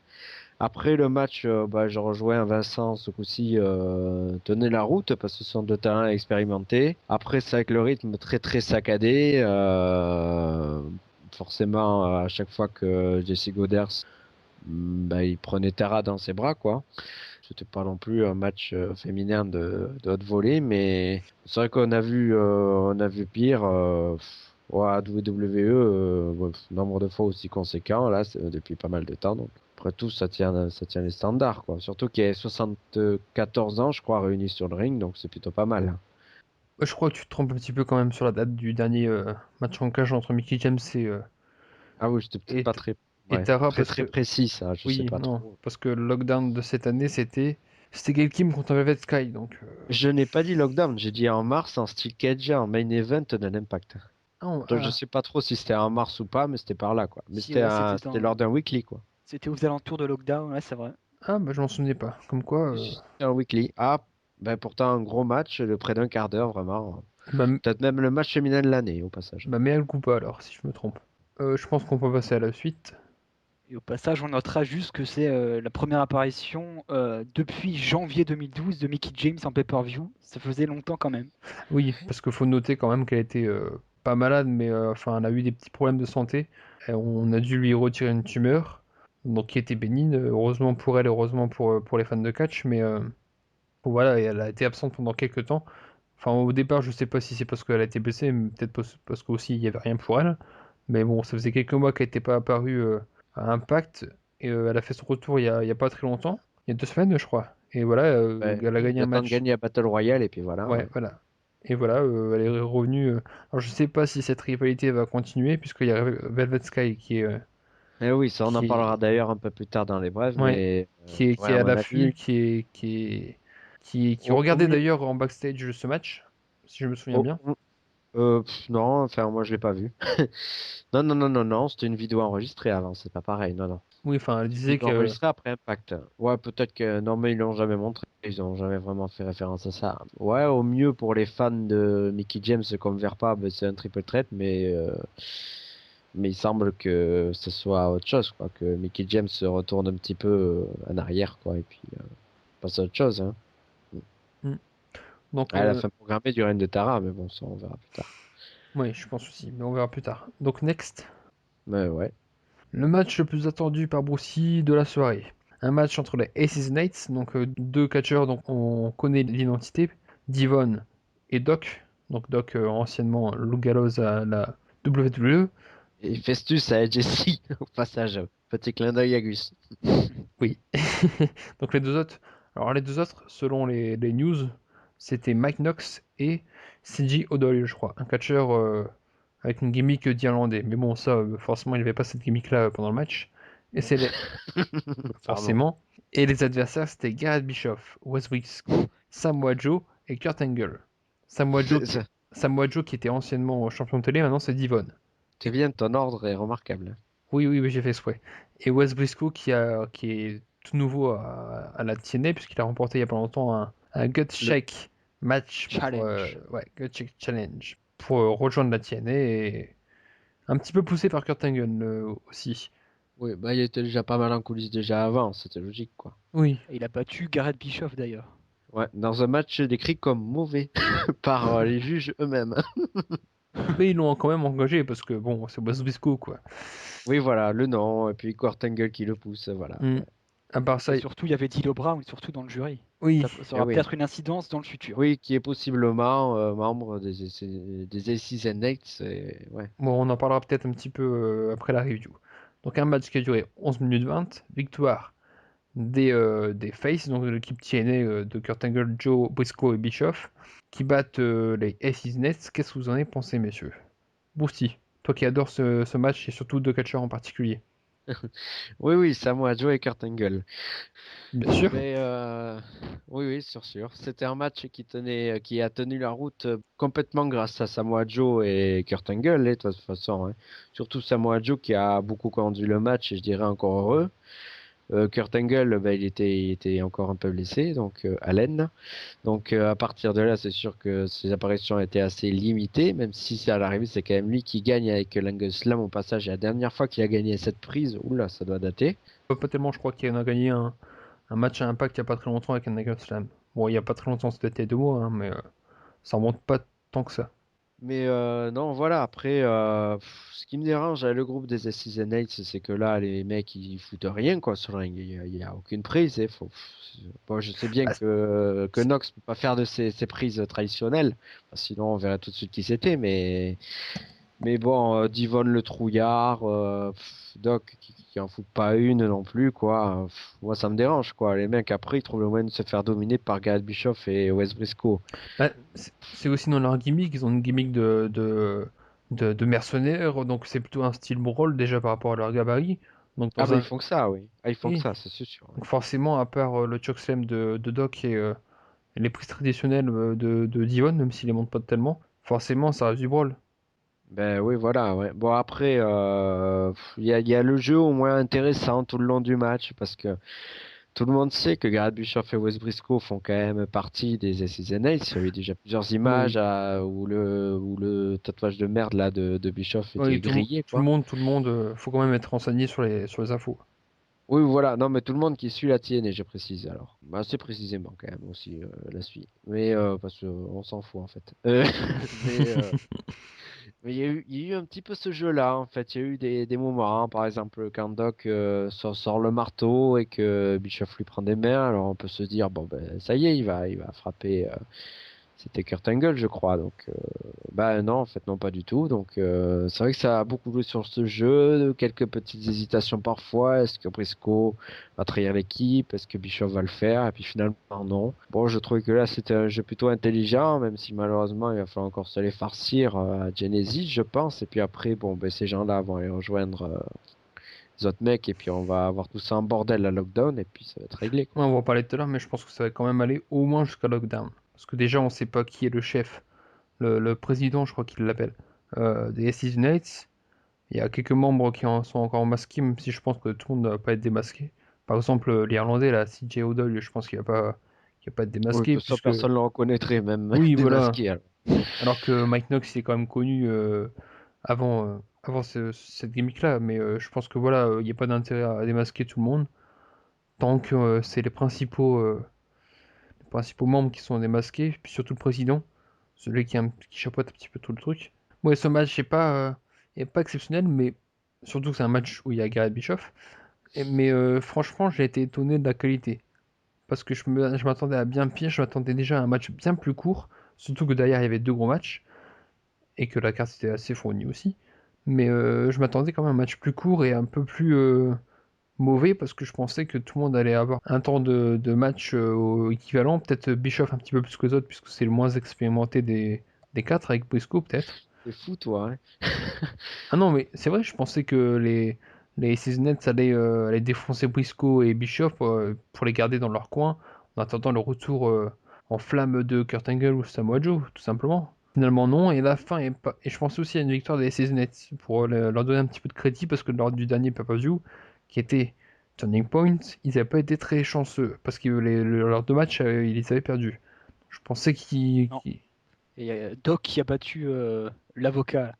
Après le match, je rejoins Vincent, ce coup-ci, tenait la route parce que ce sont deux terrains expérimentés. Après, c'est avec le rythme très très saccadé. Forcément, à chaque fois que Jesse Goders, il prenait Tara dans ses bras, quoi. C'était pas non plus un match féminin de haute volée, mais c'est vrai qu'on a vu pire. Ouais, à WWE, nombre de fois aussi conséquent, là, depuis pas mal de temps. Donc, après tout, ça tient les standards, quoi. Surtout qu'il y a 74 ans, je crois, réunis sur le ring, donc c'est plutôt pas mal, hein. Ouais, je crois que tu te trompes un petit peu quand même sur la date du dernier match en cage entre Mickey James Ah oui, j'étais peut-être et, pas très, et ouais, Tara très parce très que précis, ça, je sais oui, pas non, trop. parce que le lockdown de cette année c'était Gail Kim contre Velvet Sky, donc Je n'ai pas dit lockdown, j'ai dit en mars, en steel cage, en main event de l'Impact. Donc je ah, sais pas trop si c'était en mars ou pas, mais c'était par là, quoi. Mais Si, c'était ouais, c'était lors d'un weekly, quoi. c'était aux alentours de lockdown, ouais, c'est vrai. bah je m'en souvenais pas. Comme quoi, Si, c'était un weekly. Ah, ben pourtant un gros match de près d'un quart d'heure, vraiment. bah, Peut-être même le match féminin de l'année, au passage. bah mea culpa alors, si je me trompe. Je pense qu'on peut passer à la suite. Et au passage, on notera juste que c'est la première apparition depuis janvier 2012 de Mickey James en pay-per-view. Ça faisait longtemps quand même. Oui, parce qu'il faut noter quand même qu'elle était pas malade, mais enfin, elle a eu des petits problèmes de santé. Et on a dû lui retirer une tumeur, donc qui était bénigne, heureusement pour elle, heureusement pour les fans de catch, mais voilà, et elle a été absente pendant quelques temps. Enfin, au départ, je sais pas si c'est parce qu'elle a été blessée, mais peut-être parce qu'aussi il y avait rien pour elle. Mais bon, ça faisait quelques mois qu'elle n'était pas apparue à Impact, et elle a fait son retour il y a pas très longtemps, il y a 2 semaines, je crois. Et voilà, Ben, elle a oui, gagné un le temps de match. gagner à Battle Royale, et puis voilà, Ouais, ouais. voilà. Et voilà, elle est revenue. Alors, je sais pas si cette rivalité va continuer, puisqu'il y a Velvet Sky Et oui, ça, on en qui parlera est, d'ailleurs un peu plus tard dans les brèves, ouais, mais qui ouais, est à à mon l'affût, avis, qui au regardait mieux, d'ailleurs en backstage de ce match, si je me souviens bien. non, enfin, moi je l'ai pas vu. Non, non, non, non, non, c'était une vidéo enregistrée avant, c'est pas pareil, non, non. Oui, enfin, elle Une disait vidéo que. enregistrée après Impact. Ouais, peut-être que. Non, mais ils l'ont jamais montré. Ils ont jamais vraiment fait référence à ça. Ouais, au mieux pour les fans de Mickey James comme Verpa, ben, c'est un triple threat, mais il semble que ce soit autre chose, quoi. Que Mickey James se retourne un petit peu en arrière, quoi, et puis passe à autre chose, hein. Hmm. Donc, À la fin programmée du règne de Tara, mais bon, ça on verra plus tard. oui, je pense aussi, mais on verra plus tard. Donc, next, Mais ouais. le match le plus attendu par Brucey de la soirée. Un match entre les Aces Knights, donc deux catcheurs dont on connaît l'identité, Devon et Doc. Donc Doc, anciennement Lou Gallows à la WWE. Et Festus à Jesse, au passage. Petit clin d'œil à Gus. Oui. Donc les deux autres. Alors les deux autres, selon les news, c'était Mike Knox et CJ O'Doyle, je crois. Un catcheur avec une gimmick d'Irlandais. Mais bon, ça, forcément, il n'y avait pas cette gimmick-là pendant le match. Et c'est les... forcément. Et les adversaires, c'était Garrett Bischoff, Wes Briscoe, Samoa Joe et Kurt Angle. Samoa Joe qui était anciennement champion de télé, maintenant c'est Devon. C'est bien, ton ordre est remarquable. Oui, oui, oui, j'ai fait exprès. Et Wes Briscoe qui est tout nouveau à la TNA puisqu'il a remporté il y a pas longtemps un Gut Shake match Challenge. Gut Shake Challenge pour rejoindre la TNA et un petit peu poussé par Kurt Angle aussi. Oui, bah il était déjà pas mal en coulisses déjà avant, c'était logique quoi. Oui, Et il a battu Garrett Bischoff d'ailleurs. Ouais, dans un match décrit comme mauvais par les juges eux-mêmes. mais ils l'ont quand même engagé parce que bon, c'est Wes Briscoe quoi. Oui, voilà, le nom, et puis Kurt Angle qui le pousse, voilà. Mm. À part ça, Et surtout, il y avait D'Lo Brown, surtout dans le jury. oui, Ça Eh aura oui. peut-être une incidence dans le futur. Oui, qui est possiblement membre des Aces and Eights, ouais. bon, on en parlera peut-être un petit peu après la review. Donc un match qui a duré 11 minutes 20, victoire des Face, donc de l'équipe TNA de Kurt Angle, Joe Briscoe et Bischoff, qui battent les Aces Nets. Qu'est-ce que vous en avez pensé, messieurs? Boosty, toi qui adores ce match et surtout deux catcheurs en particulier. Oui, oui, Samoa Joe et Kurt Angle. Bien sûr. Mais oui, oui, sûr. C'était un match qui a tenu la route complètement grâce à Samoa Joe et Kurt Angle, de toute façon. Hein. Surtout Samoa Joe qui a beaucoup conduit le match et je dirais encore heureux. Kurt Angle, bah, il était encore un peu blessé, donc à l'aine. Donc à partir de là, c'est sûr que ses apparitions étaient assez limitées, même si c'est à l'arrivée, c'est quand même lui qui gagne avec l'Angle Slam au passage. Et la dernière fois qu'il a gagné cette prise, oula, ça doit dater. Pas tellement, je crois qu'il en a gagné un match à Impact il n'y a pas très longtemps avec un Nagel Slam. Bon, il n'y a pas très longtemps, c'était il y a 2 mois, hein, mais ça remonte pas tant que ça. Mais non, voilà, après, ce qui me dérange avec le groupe des Season 8, c'est que là, les mecs, ils foutent rien, quoi, sur le ring. Il y a aucune prise. Bon, je sais bien Bah, que Nox peut pas faire de ces prises traditionnelles. Sinon, on verrait tout de suite qui c'était. Mais bon, Devon le trouillard, Doc qui en fout pas une non plus, quoi. Moi, ça me dérange, quoi. Les mecs, après, ils trouvent le moyen de se faire dominer par Garrett Bischoff et Wes Briscoe. bah, c'est aussi dans leur gimmick, ils ont une gimmick de mercenaires, donc c'est plutôt un style brawl déjà par rapport à leur gabarit. Donc, Ah, dans bah, ils un... font que ça, oui. Ah, ils font que oui. ça, c'est sûr. Donc forcément, à part le chokeslam de Doc et les prises traditionnelles de Devon, même s'il les monte pas tellement, forcément, ça reste du brawl. Ben oui, voilà, ouais. Bon, après, il y a le jeu au moins intéressant tout le long du match parce que tout le monde sait que Garrett Bischoff et Wes Briscoe font quand même partie des Season 8. Il y a eu déjà plusieurs images Oui, où où le tatouage de merde là de Bischoff était oui, grillé, tout le quoi. monde, faut quand même être renseigné sur les infos. Oui, voilà, non, mais tout le monde qui suit la TNA, je précise alors. Bah, assez précisément quand même aussi la suite. Mais parce qu'on s'en fout en fait. Mais Mais il y a eu un petit peu ce jeu-là, en fait. Il y a eu des moments, hein. Par exemple, quand Doc sort le marteau et que Bischoff lui prend des mains, alors on peut se dire, bon, ben, ça y est, il va frapper. C'était Kurt Angle, je crois. Donc, bah non, en fait, non, pas du tout. Donc, c'est vrai que ça a beaucoup joué sur ce jeu. Quelques petites hésitations parfois. Est-ce que Briscoe va trahir l'équipe? Est-ce que Bischoff va le faire? Et puis finalement, non. Bon, je trouvais que là, c'était un jeu plutôt intelligent, même si malheureusement, il va falloir encore se les farcir à Genesis, je pense. Et puis après, bon, ben, ces gens-là vont aller rejoindre les autres mecs. Et puis, on va avoir tout ça en bordel à Lockdown. Et puis, ça va être réglé, Ouais, quoi. on va en parler tout à l'heure, mais je pense que ça va quand même aller au moins jusqu'à Lockdown. Parce que déjà, on sait pas qui est le chef, le président, je crois qu'il l'appelle, des SC Unites. Il y a quelques membres qui en sont encore masqués, même si je pense que tout le monde ne va pas être démasqué. Par exemple, l'Irlandais, là, CJ O'Doyle, je pense qu'il va pas être Oui, démasqué, ça, puisque... personne ne le reconnaîtrait, même Oui, voilà. démasqué, alors. Alors que Mike Knox, il est quand même connu avant cette gimmick-là, mais je pense que voilà, il n'y a pas d'intérêt à démasquer tout le monde, tant que c'est les principaux membres qui sont démasqués, puis surtout le président, celui qui chapeaute un petit peu tout le truc. Ouais, ce match est pas exceptionnel, mais surtout que c'est un match où il y a Gareth Bischoff. Mais franchement, j'ai été étonné de la qualité. Parce que je m'attendais à bien pire, je m'attendais déjà à un match bien plus court, surtout que derrière il y avait 2 gros matchs, et que la carte était assez fournie aussi. Mais je m'attendais quand même à un match plus court et un peu plus mauvais parce que je pensais que tout le monde allait avoir un temps de match équivalent. Peut-être Bischoff un petit peu plus que les autres puisque c'est le moins expérimenté des quatre avec Briscoe peut-être. C'est fou, toi, hein. Ah non, mais c'est vrai, je pensais que Les Aces Nets allaient défoncer Briscoe et Bischoff pour les garder dans leur coin en attendant le retour en flamme de Kurt Angle ou Samoa Joe, tout simplement. Finalement non, et la fin est pas... Et je pense aussi à une victoire des Aces Nets pour leur donner un petit peu de crédit parce que lors du dernier pay-per-view, qui était Turning Point, ils n'avaient pas été très chanceux parce que leurs 2 matchs, ils les avaient perdus. Je pensais qu'ils... Non. Et Doc qui a battu l'avocat.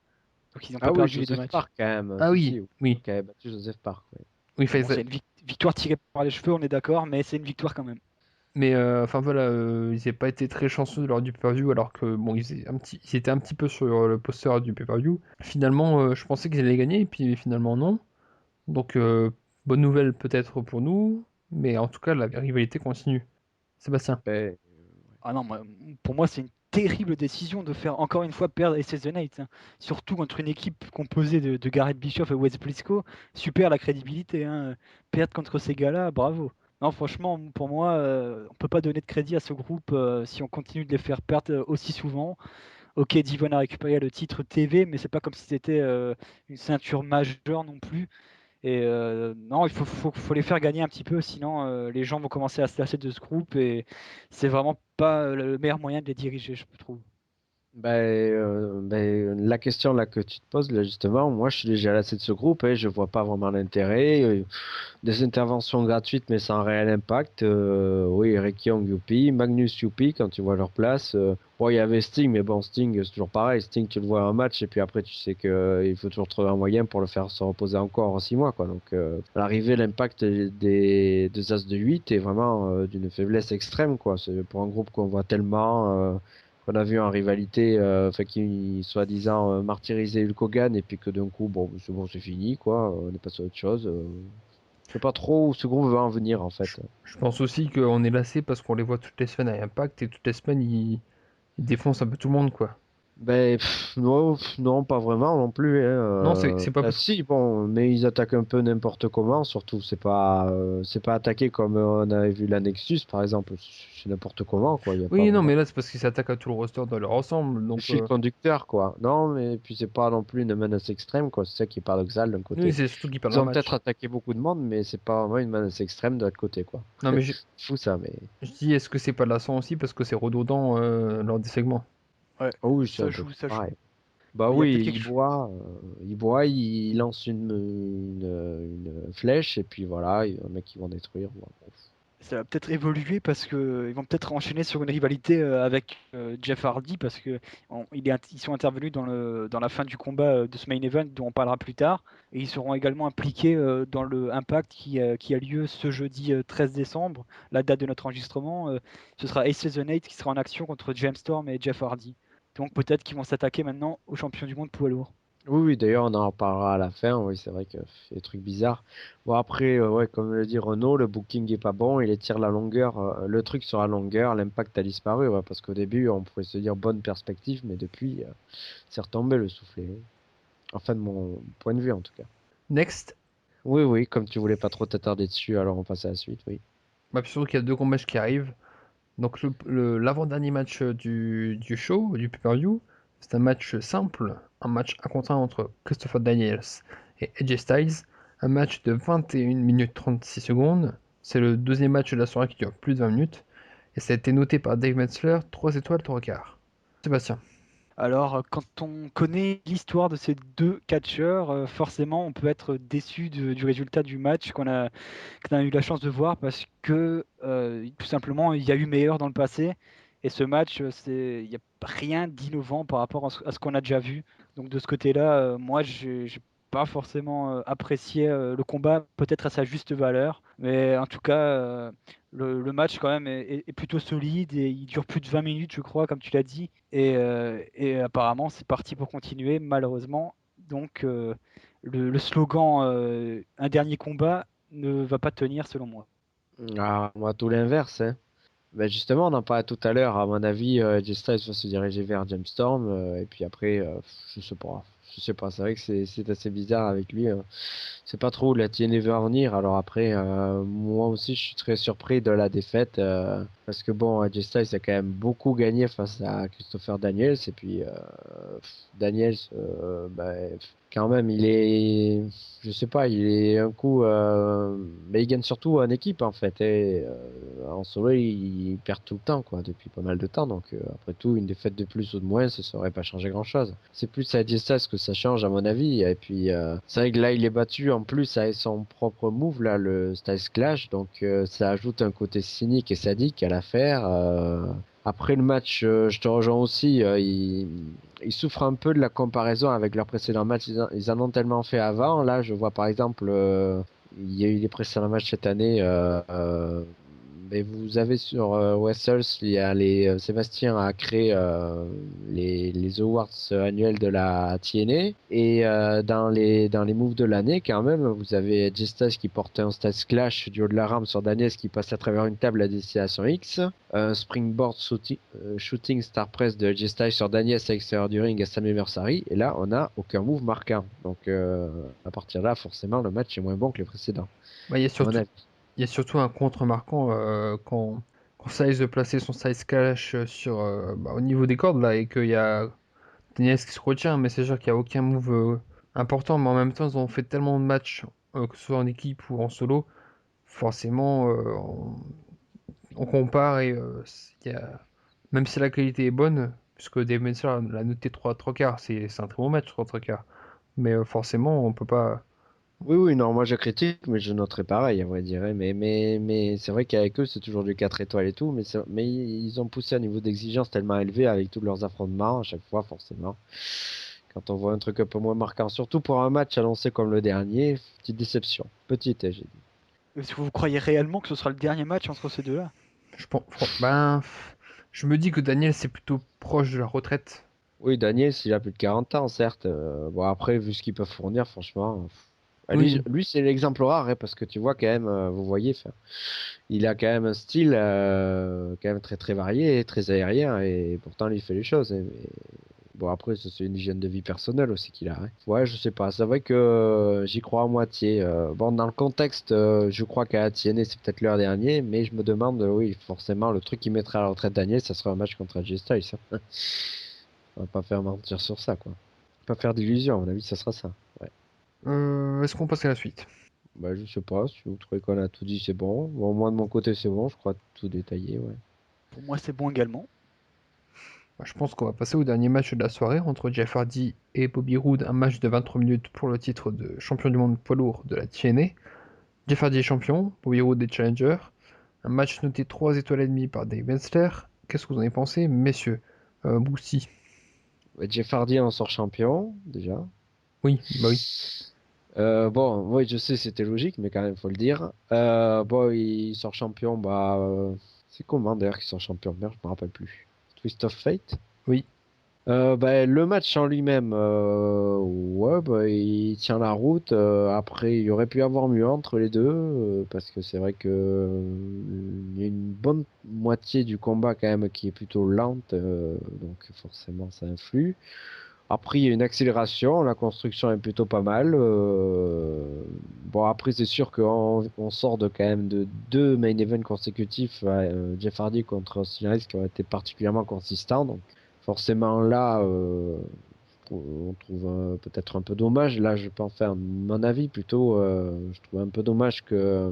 Donc ils n'ont Ah pas oui, perdu les 2 Joseph matchs. Park quand même. Ah Si, oui, si, oui. qui avait battu Joseph Park. Ouais. Oui, Bon, c'est une victoire tirée par les cheveux, on est d'accord, mais c'est une victoire quand même. mais enfin voilà, ils n'avaient pas été très chanceux lors du pay-per-view alors que bon, ils étaient un petit peu sur le poster du pay-per-view. Finalement, je pensais qu'ils allaient gagner et puis finalement non. Donc bonne nouvelle peut-être pour nous, mais en tout cas la rivalité continue. Sébastien. Ben, Ah non, pour moi, c'est une terrible décision de faire encore une fois perdre Aces the Night, hein. Surtout contre une équipe composée de Garrett Bischoff et Wes Briscoe. Super la crédibilité, hein. Perdre contre ces gars-là, bravo. Non, franchement, pour moi, on peut pas donner de crédit à ce groupe si on continue de les faire perdre aussi souvent. Ok, Devon a récupéré le titre TV, mais c'est pas comme si c'était une ceinture majeure non plus. Et non, il faut les faire gagner un petit peu, sinon les gens vont commencer à se lasser de ce groupe et c'est vraiment pas le meilleur moyen de les diriger, je trouve. la question là que tu te poses là justement, moi je suis déjà lassé de ce groupe et je vois pas vraiment l'intérêt. Des interventions gratuites mais sans réel impact. Oui, Eric Young, youpi, Magnus, youpi quand tu vois leur place. Bon, il y avait Sting, mais bon, Sting c'est toujours pareil. Sting, tu le vois en match et puis après tu sais que il faut toujours trouver un moyen pour le faire se reposer encore 6 mois quoi. Donc à l'arrivée, l'impact des As de 8 est vraiment d'une faiblesse extrême quoi. C'est pour un groupe qu'on voit tellement. Qu'on a vu en rivalité, qui soi-disant martyrisait Hulk Hogan et puis que d'un coup, bon, c'est fini, quoi. On est passé à autre chose. Je sais pas trop où ce groupe va en venir, en fait. Je pense aussi qu'on est lassé parce qu'on les voit toutes les semaines à Impact et toutes les semaines ils défoncent un peu tout le monde quoi. Non, non, pas vraiment non plus. Hein. Non, c'est pas parce Si, bon, mais ils attaquent un peu n'importe comment, surtout. C'est pas attaqué comme on avait vu la Nexus, par exemple. C'est n'importe comment, quoi. Il y a pas Oui, non, vraiment mais là c'est parce qu'ils s'attaquent à tout le roster dans leur ensemble. de Donc fil conducteur, quoi. Non, mais puis c'est pas non plus une menace extrême, quoi. C'est ça qui est paradoxal d'un oui, côté. c'est surtout qu'ils parlent Ils leur ont peut-être match. attaqué beaucoup de monde, mais c'est pas vraiment une menace extrême de l'autre côté, quoi. Non, mais Fou ça, mais. je dis est-ce que c'est pas lassant aussi parce que c'est redondant lors des segments. Ouais, Oh oui, c'est ça un peu joue, ça joue. pareil. Bah Mais il y a peut-être oui, quelque chose. il boit, il lance une flèche, et puis voilà, il y a un mec qui vont détruire. Bon, Ça va peut-être évoluer parce que ils vont peut-être enchaîner sur une rivalité avec Jeff Hardy parce que ils sont intervenus dans la fin du combat de ce main event dont on parlera plus tard et ils seront également impliqués dans le Impact qui a lieu ce jeudi 13 décembre, la date de notre enregistrement. Ce sera Ace the Eight qui sera en action contre James Storm et Jeff Hardy. Donc peut-être qu'ils vont s'attaquer maintenant aux champions du monde poids lourd. Oui, oui, d'ailleurs, on en reparlera à la fin. Oui, c'est vrai que c'est des trucs bizarres. Bon, après, ouais, comme le dit Renaud, le booking est pas bon. Il étire la longueur. Le truc sur la longueur, l'impact a disparu. Ouais, parce qu'au début, on pouvait se dire bonne perspective, mais depuis, c'est retombé le soufflet. Enfin, de mon point de vue, en tout cas. Next, Oui, oui, comme tu voulais pas trop t'attarder dessus, alors on passe à la suite, oui. bah, puis surtout qu'il y a 2 gros matchs qui arrivent. Donc l'avant-dernier match du show, du pay-per-view, c'est un match simple, un match à contre 1 entre Christopher Daniels et AJ Styles, un match de 21 minutes 36 secondes. C'est le deuxième match de la soirée qui dure plus de 20 minutes. Et ça a été noté par Dave Metzler, 3 étoiles, 3 quarts. Sébastien. Alors, quand on connaît l'histoire de ces deux catcheurs, forcément, on peut être déçu du résultat du match qu'on a eu la chance de voir parce que, tout simplement, il y a eu meilleur dans le passé. Et ce match, il n'y a rien d'innovant par rapport à ce qu'on a déjà vu. Donc, de ce côté-là, moi, j'ai pas forcément apprécié le combat, peut-être à sa juste valeur. Mais en tout cas, le match, quand même, est plutôt solide et il dure plus de 20 minutes, je crois, comme tu l'as dit. Et apparemment, c'est parti pour continuer, malheureusement. Donc, le slogan un dernier combat ne va pas tenir, selon moi. Ah, moi, tout l'inverse, hein. Ben justement, on en parlait tout à l'heure. À mon avis, AJ Styles va se diriger vers James Storm. Et puis après, je sais pas. je sais pas, c'est vrai que c'est assez bizarre avec lui. C'est pas trop où la TNA veut en venir. Alors après, moi aussi, je suis très surpris de la défaite parce que bon, AJ Styles a quand même beaucoup gagné face à Christopher Daniels et puis Daniels, quand même, je sais pas, il est un coup, mais il gagne surtout en équipe en fait. Et en solo, il perd tout le temps quoi, depuis pas mal de temps. Donc après tout, une défaite de plus ou de moins, ça saurait pas changer grand-chose. C'est plus à AJ Styles que ça change à mon avis. Et puis c'est vrai que là, il est battu en plus avec son propre move là, le Styles Clash. Donc ça ajoute un côté cynique et sadique à l'affaire. Après le match, je te rejoins aussi. Ils souffrent un peu de la comparaison avec leurs précédents matchs. Ils en ont tellement fait avant. Là, je vois par exemple, il y a eu les précédents matchs cette année. Mais vous avez sur Wessels, il y a Sébastien a créé les awards annuels de la TNA et dans les moves de l'année quand même, vous avez J-Styles qui portait un Styles Clash du haut de la rampe sur Daniels qui passe à travers une table à destination X, un Springboard Shooting Star Press de J-Styles sur Daniels à l'extérieur du ring à Sammy Mercery et là on a aucun move marquant. Donc à partir de là forcément le match est moins bon que les précédents. Bah, il y a À mon surtout, avis. il y a surtout un contre marquant quand Size de placer son size cash au niveau des cordes là et qu'il y a Daniels qui se retient, mais c'est sûr qu'il n'y a aucun move important, mais en même temps ils ont fait tellement de matchs, que ce soit en équipe ou en solo, forcément on compare et même si la qualité est bonne, puisque Dave Meltzer l'a noté 3 quarts, c'est un très bon match 3 quarts, mais forcément on peut pas. Oui, oui, non, moi je critique, mais je noterais pareil, à vrai dire. Hein. Mais c'est vrai qu'avec eux, c'est toujours du 4 étoiles et tout, mais ils ont poussé un niveau d'exigence tellement élevé avec tous leurs affrontements à chaque fois, forcément. Quand on voit un truc un peu moins marquant, surtout pour un match annoncé comme le dernier, petite déception. Petite, j'ai dit. Est-ce que vous croyez réellement que ce sera le dernier match entre ces deux-là? Je me dis que Daniel c'est plutôt proche de la retraite. Oui, Daniel, il a plus de 40 ans, certes. Bon, après, vu ce qu'ils peuvent fournir, franchement. Oui, Lui c'est l'exemple rare, hein, parce que tu vois quand même, vous voyez, enfin, il a quand même un style quand même très très varié, très aérien, et pourtant lui il fait les choses. Hein, mais bon après ça, c'est une hygiène de vie personnelle aussi qu'il a. Hein. Ouais, je sais pas, c'est vrai que j'y crois à moitié. Bon dans le contexte, je crois qu'à TNA c'est peut-être l'heure dernier, mais je me demande, oui forcément le truc qui mettrait à la retraite Daniel, ça serait un match contre AJ Styles. Hein. On va pas faire mentir sur ça quoi. Pas faire d'illusions, à mon avis ça sera ça. Ouais. est-ce qu'on passe à la suite? Bah, je sais pas, si vous trouvez qu'on a tout dit, c'est bon. Bon, moi, de mon côté, c'est bon, je crois tout détaillé, ouais. Pour moi, c'est bon également. Bah, je pense qu'on va passer au dernier match de la soirée entre Jeff Hardy et Bobby Roode, un match de 23 minutes pour le titre de champion du monde poids lourd de la TNA. Jeff Hardy est champion, Bobby Roode est challenger. Un match noté 3 étoiles et demie par Dave Meltzer. Qu'est-ce que vous en avez pensé, messieurs? Boussi. Ouais, Jeff Hardy en sort champion, déjà. Oui, bah oui. Bon, oui, je sais, c'était logique, mais quand même, faut le dire. Bon, il sort champion, c'est comment d'ailleurs qu'il sort champion? Merde, je me rappelle plus. Twist of Fate? Oui. Le match en lui-même, ouais, il tient la route. Après, il y aurait pu y avoir mieux entre les deux, parce que c'est vrai que il y a une bonne moitié du combat quand même qui est plutôt lente, donc forcément ça influe. Après, il y a une accélération, la construction est plutôt pas mal. Bon, après, c'est sûr qu'on sort de quand même de 2 main events consécutifs, Jeff Hardy contre Austin Aries qui ont été particulièrement consistants, donc. Forcément là, on trouve peut-être un peu dommage. Là, je peux en faire mon avis plutôt. Je trouve un peu dommage que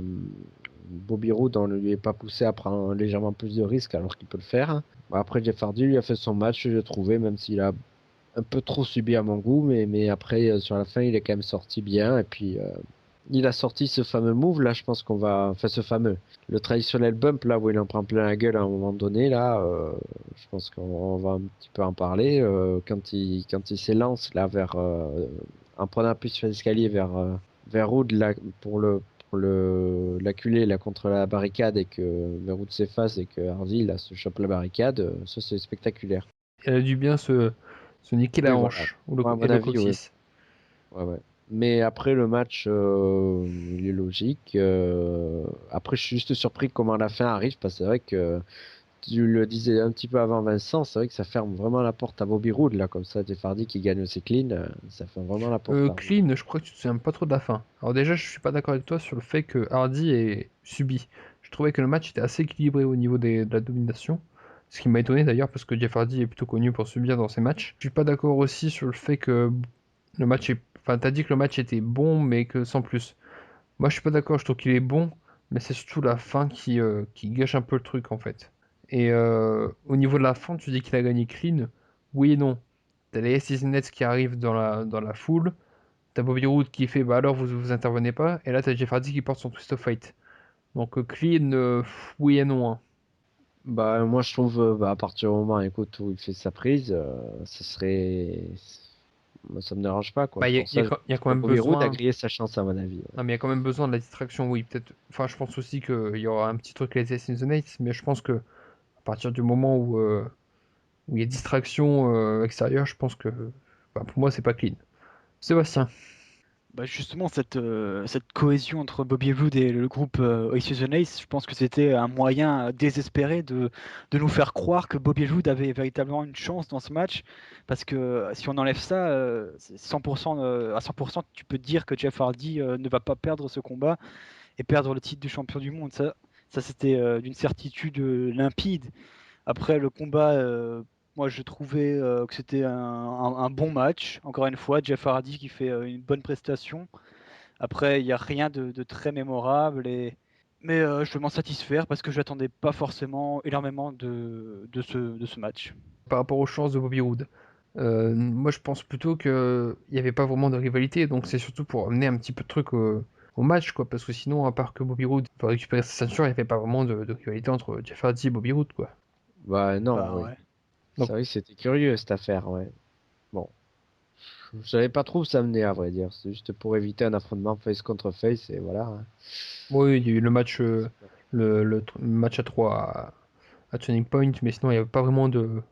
Bobby Roode on ne lui ait pas poussé à prendre légèrement plus de risques alors qu'il peut le faire. Bon, après, Jeff Hardy lui a fait son match, j'ai trouvé, même s'il a un peu trop subi à mon goût, mais après, sur la fin, il est quand même sorti bien. Et puis, il a sorti ce fameux move là, je pense qu'on va. Enfin, ce fameux. Le traditionnel bump là où il en prend plein la gueule à un moment donné là, je pense qu'on va un petit peu en parler. Quand il s'élance là en prenant appui sur l'escalier vers Roode là, pour l'acculer là contre la barricade et que Roode s'efface et que Hardy là se chope la barricade, ça c'est spectaculaire. Elle a dû bien se niquer la Oui voilà. hanche Moi, à et mon le avis, ouais. coccyx. Ouais, ouais. Mais après le match, il est logique. Après, je suis juste surpris comment la fin arrive, parce que c'est vrai que tu le disais un petit peu avant Vincent, c'est vrai que ça ferme vraiment la porte à Bobby Roode, là, comme ça, Jeff Hardy qui gagne aussi clean, ça ferme vraiment la porte à Roode. Clean, je crois que tu te souviens pas trop de la fin. Alors déjà, je suis pas d'accord avec toi sur le fait que Hardy ait subi. Je trouvais que le match était assez équilibré au niveau de la domination. Ce qui m'a étonné d'ailleurs parce que Jeff Hardy est plutôt connu pour subir dans ses matchs. Je suis pas d'accord aussi sur le fait que le match est... Enfin, t'as dit que le match était bon, mais que sans plus. Moi, je suis pas d'accord, je trouve qu'il est bon, mais c'est surtout la fin qui gâche un peu le truc en fait. Et au niveau de la fin, tu dis qu'il a gagné clean. Oui et non. T'as les SC Nets qui arrivent dans la foule. T'as Bobby Roode qui fait bah alors vous intervenez pas. Et là, t'as Jeff Hardy qui porte son twist of fate. Donc clean, oui et non, hein. Bah, moi, je trouve, bah, à partir du moment, écoute, où il fait sa prise, ce serait. Moi, ça me dérange pas, quoi. Bah, C'est il y a, pour y a ça que quand y a quand même Bobby Roode a besoin. grillé sa chance, à mon avis. Ouais. Non, mais il y a quand même besoin de la distraction, oui. Peut-être. Enfin, je pense aussi qu'il y aura un petit truc les SC Nets, mais je pense que à partir du moment où il y a distraction extérieure, je pense que bah, pour moi, c'est pas clean. Sébastien. Bah justement, cette cohésion entre Bobby Roode et le groupe Oasis the Ace, je pense que c'était un moyen désespéré de nous faire croire que Bobby Roode avait véritablement une chance dans ce match. Parce que si on enlève ça, c'est 100%, à 100%, tu peux te dire que Jeff Hardy ne va pas perdre ce combat et perdre le titre de champion du monde. Ça c'était d'une certitude limpide. Après le combat, moi je trouvais que c'était un bon match. Encore une fois, Jeff Hardy qui fait une bonne prestation. Après, il n'y a rien de très mémorable. Mais je peux m'en satisfaire parce que je n'attendais pas forcément énormément de ce match. Par rapport aux chances de Bobby Roode. Moi, je pense plutôt qu'il n'y avait pas vraiment de rivalité, donc c'est surtout pour amener un petit peu de truc au match, quoi, parce que sinon, à part que Bobby Roode peut récupérer sa ceinture, il n'y avait pas vraiment de rivalité entre Jeff Hardy et Bobby Roode, quoi. Bah, non, Bah oui. ouais. C'est Donc, vrai que c'était curieux, cette affaire, ouais. Bon. Je savais pas trop où ça menait, à vrai dire. C'est juste pour éviter un affrontement face contre face, et voilà. Hein. oui, il y a eu le match, match à 3 à Turning Point, mais sinon, il n'y avait pas vraiment de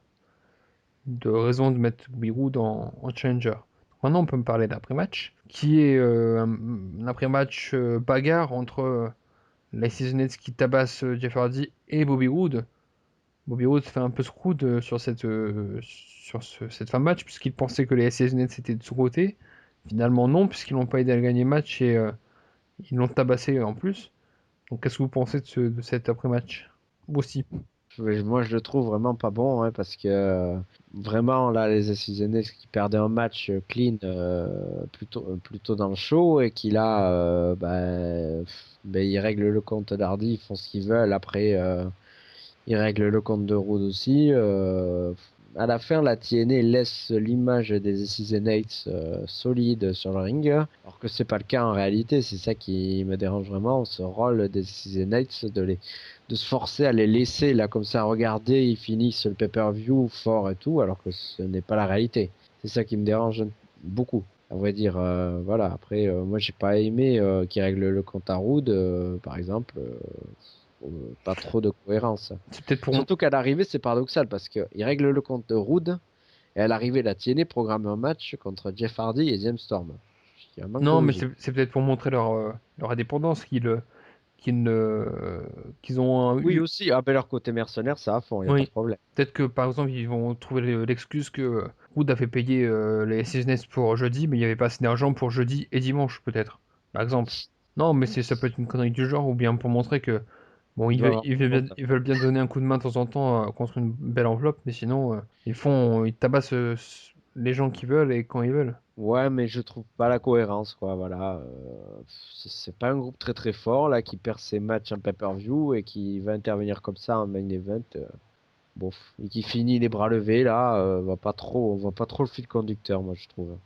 raison de mettre Bobby Roode en challenger. Maintenant, on peut me parler d'après-match, qui est un après-match bagarre entre les Seasonets qui tabassent Jeff Hardy et Bobby Roode. Bobby Roode fait un peu screwed sur cette fin de match, puisqu'il pensait que les Seasonets étaient de son côté. Finalement, non, puisqu'ils n'ont pas aidé à gagner le match et ils l'ont tabassé en plus. Donc, qu'est-ce que vous pensez de cet après-match? Vous aussi. Moi, je le trouve vraiment pas bon, hein, parce que vraiment, là, les Assassins qui perdaient un match clean plutôt dans le show et qui là, ils règlent le compte d'Hardy, ils font ce qu'ils veulent. Après, ils règlent le compte de Roode aussi. À la fin, la TNA laisse l'image des Assassins solide sur le ring, alors que c'est pas le cas en réalité. C'est ça qui me dérange vraiment, ce rôle des Assassins de se forcer à les laisser là comme ça regarder, ils finissent le pay-per-view fort et tout, alors que ce n'est pas la réalité. C'est ça qui me dérange beaucoup. À vrai dire, voilà. Après, moi, j'ai pas aimé qu'ils règlent le compte à Roode, par exemple. Pas trop de cohérence. C'est peut-être pour. Surtout qu'à l'arrivée, c'est paradoxal parce qu'ils règlent le compte de Roode et à l'arrivée, la TNA programme un match contre Jeff Hardy et James Storm. Il y a un manque de Non, mais logique. c'est peut-être pour montrer leur indépendance qu'ils ont Oui, eu. aussi. Ah, ben leur côté mercenaire, ça à fond, il n'y a pas de Oui. problème. Peut-être que par exemple, ils vont trouver l'excuse que Wood a fait payer les Seasonets pour jeudi, mais il n'y avait pas assez d'argent pour jeudi et dimanche, peut-être. Par exemple. Non, mais ça peut être une connerie du genre, ou bien pour montrer que bon, Ils doivent avoir honte. ils veulent bien donner un coup de main de temps en temps contre une belle enveloppe, mais sinon, ils tabassent les gens qui veulent et quand ils veulent. Ouais, mais je trouve pas la cohérence, quoi. Voilà. C'est pas un groupe très très fort là qui perd ses matchs en pay-per-view et qui va intervenir comme ça en main event. Bon, et qui finit les bras levés là, on voit pas trop le fil conducteur, moi je trouve.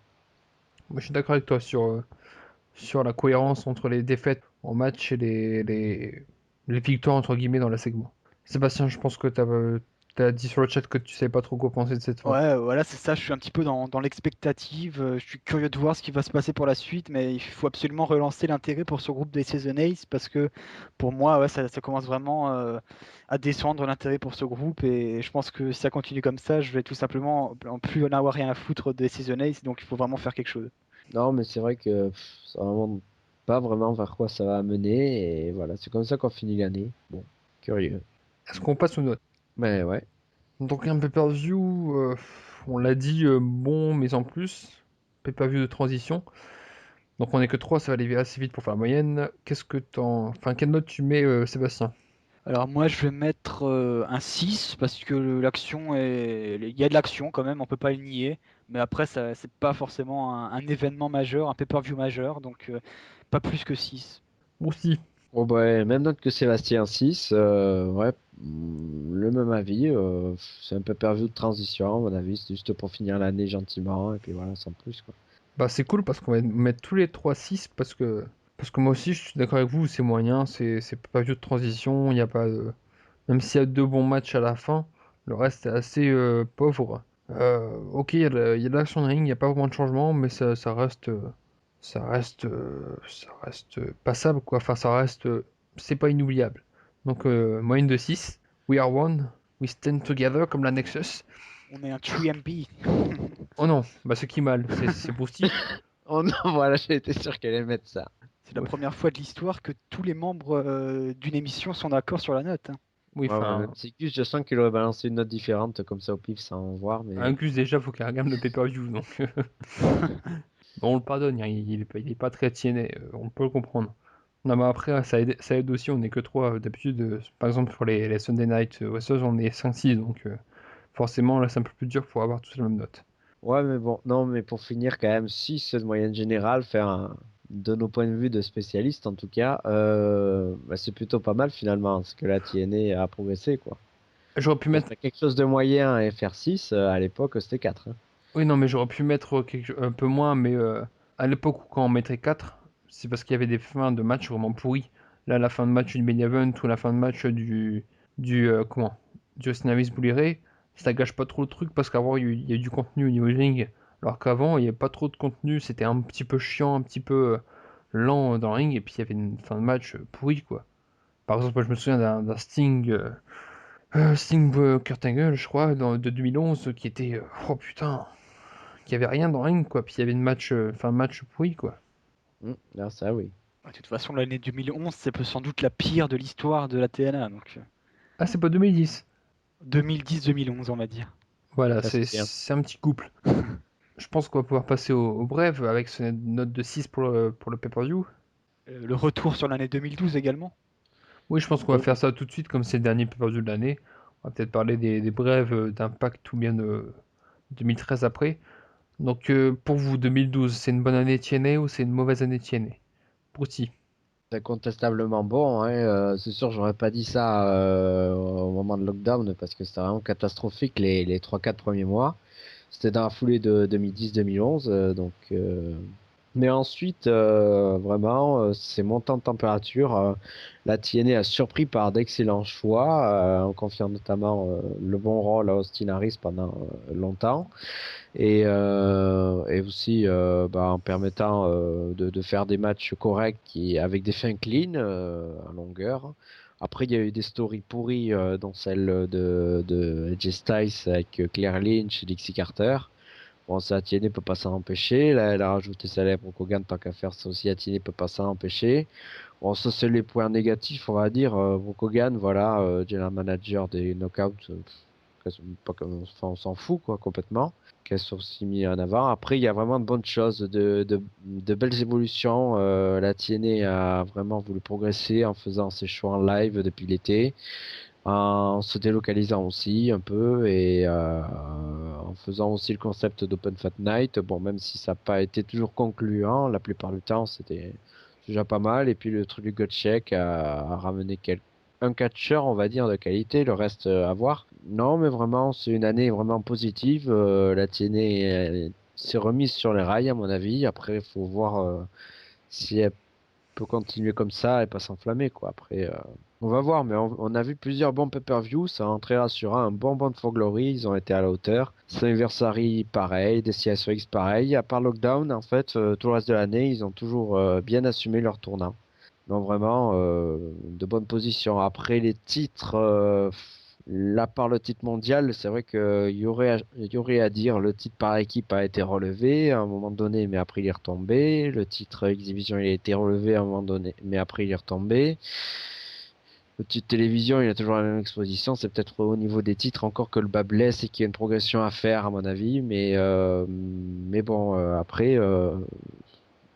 Moi, je suis d'accord avec toi sur la cohérence entre les défaites en match et les victoires entre guillemets dans la segment. Sébastien, je pense que t'as dit sur le chat que tu savais pas trop quoi penser de cette fin. Ouais, voilà, c'est ça. Je suis un petit peu dans l'expectative. Je suis curieux de voir ce qui va se passer pour la suite, mais il faut absolument relancer l'intérêt pour ce groupe des Season Ace parce que pour moi, ouais, ça commence vraiment à descendre l'intérêt pour ce groupe et je pense que si ça continue comme ça, je vais tout simplement en plus en avoir rien à foutre des Season Ace, donc il faut vraiment faire quelque chose. Non, mais c'est vrai que ça vraiment pas vraiment vers quoi ça va amener et voilà, c'est comme ça qu'on finit l'année. Bon, curieux. Est-ce qu'on passe aux notes? Mais ouais. Donc un pay-per-view, on l'a dit, bon, mais en plus, pay-per-view de transition. Donc on est que 3, ça va aller assez vite pour faire la moyenne. Enfin, quelle note tu mets, Sébastien? Alors moi je vais mettre un 6 parce que il y a de l'action quand même, on peut pas le nier. Mais après ça c'est pas forcément un événement majeur, un pay-per-view majeur, donc pas plus que 6. Aussi. Bon, bah, même note que Sébastien 6. Ouais, le même avis. C'est un peu pervu de transition, à mon avis. C'est juste pour finir l'année gentiment. Et puis voilà, sans plus, quoi. Bah c'est cool parce qu'on va mettre tous les 3 6 parce que moi aussi je suis d'accord avec vous, c'est moyen, c'est pas vieux de transition, il y a pas de... Même s'il y a deux bons matchs à la fin, le reste est assez pauvre. Ok, il y a de l'action de ring, il n'y a pas vraiment de changement, mais ça reste passable quoi. Enfin, c'est pas inoubliable. Donc moyenne de 6. We are one, we stand together comme la Nexus. On est un 3MB. Oh non, bah c'est qui mal, c'est Boosty. Oh non, voilà, j'ai été sûr qu'elle allait mettre ça. C'est la première fois de l'histoire que tous les membres d'une émission sont d'accord sur la note, hein. Oui, Ouais, ouais, enfin, même si Gus, je sens qu'il aurait balancé une note différente comme ça au pif sans voir, mais un Gus déjà, faut qu'il regarde le pay-per-view, donc bon, on le pardonne, hein, il est pas très tiennet, on peut le comprendre. Non, mais après, ça aide aussi, on est que 3 d'habitude, par exemple pour les Sunday Night Wrestlers, on est 5-6, donc forcément là c'est un peu plus dur pour avoir tous la même note. ouais, mais bon, non, mais pour finir, quand même, 6 de moyenne générale, de nos points de vue de spécialistes en tout cas, bah, c'est plutôt pas mal finalement, parce que la TNA a progressé, quoi. J'aurais pu Pour mettre, faire quelque chose de moyen et faire 6 à l'époque, c'était 4. oui non mais j'aurais pu mettre un peu moins, mais à l'époque où quand on mettait 4, c'est parce qu'il y avait des fins de match vraiment pourries. Là, la fin de match du main event ou la fin de match comment? Du Austin Aries Bully Ray, ça gâche pas trop le truc parce qu'avant il y a eu du contenu au niveau du ring, alors qu'avant il n'y avait pas trop de contenu, c'était un petit peu chiant, un petit peu lent dans le ring, et puis il y avait une fin de match pourrie quoi. Par exemple, moi, je me souviens d'un Sting Kurt Angle, je crois, de 2011, qui était, oh putain, qui avait rien dans le ring quoi, puis il y avait une fin de match pourri quoi. Là, ça, oui. De toute façon, l'année 2011, c'est sans doute la pire de l'histoire de la TNA, donc Ah, c'est pas 2010. 2010-2011, on va dire. Voilà, Ça, c'est bien. c'est un petit couple. Je pense qu'on va pouvoir passer au bref avec cette note de 6 pour le pay-per-view. Le retour sur l'année 2012 également. Oui, je pense qu'on va faire ça tout de suite, comme c'est le dernier pay-per-view de l'année. On va peut-être parler des brèves d'Impact ou bien de 2013 après. Donc, pour vous, 2012, c'est une bonne année TNA ou c'est une mauvaise année TNA? Brouty. C'est incontestablement bon, hein. C'est sûr, j'aurais pas dit ça au moment de lockdown parce que c'était vraiment catastrophique les 3-4 premiers mois. C'était dans la foulée de 2010-2011, mais ensuite, vraiment, c'est montant de température. La TNA a surpris par d'excellents choix, en confiant notamment le bon rôle à Austin Harris pendant longtemps, et aussi bah, en permettant de faire des matchs corrects avec des fins clean à longueur. Après, il y a eu des stories pourries, dont celle de AJ Styles avec Claire Lynch et Dixie Carter. Bon, ça, Atiene peut pas s'en empêcher. Là, elle a rajouté célèbre Hogan, tant qu'à faire, ça aussi, Atiene peut pas s'en empêcher. Bon, ça, c'est les points négatifs, on va dire. Brooke Hogan, voilà, general manager des Knockouts, enfin, on s'en fout, quoi, complètement. Qu'elle soit aussi mis en avant. Après, il y a vraiment de bonnes choses, de belles évolutions. La TNA a vraiment voulu progresser en faisant ses choix en live depuis l'été, en se délocalisant aussi un peu et en faisant aussi le concept d'Open Fat Night. Bon, même si ça n'a pas été toujours concluant, la plupart du temps c'était déjà pas mal. Et puis le truc du Godcheck a ramené un catcheur, on va dire, de qualité, le reste à voir. Non, mais vraiment, c'est une année vraiment positive. La TNA s'est remise sur les rails, à mon avis. Après, il faut voir si elle peut continuer comme ça et pas s'enflammer, quoi. Après, on va voir, mais on a vu plusieurs bons pay-per-view, ça a très rassurant, un bon Bound for Glory, ils ont été à la hauteur. Slammiversary, pareil, des CSX, pareil. À part Lockdown, en fait, tout le reste de l'année, ils ont toujours bien assumé leur tournant. Donc vraiment, de bonnes positions. Après les titres, là par le titre mondial, c'est vrai qu'il y aurait à dire, le titre par équipe a été relevé à un moment donné, mais après il est retombé. Le titre Exhibition il a été relevé à un moment donné, mais après il est retombé. Petite télévision, il a toujours la même exposition. C'est peut-être au niveau des titres encore que le bas blesse et qu'il y a une progression à faire, à mon avis. Mais bon, après,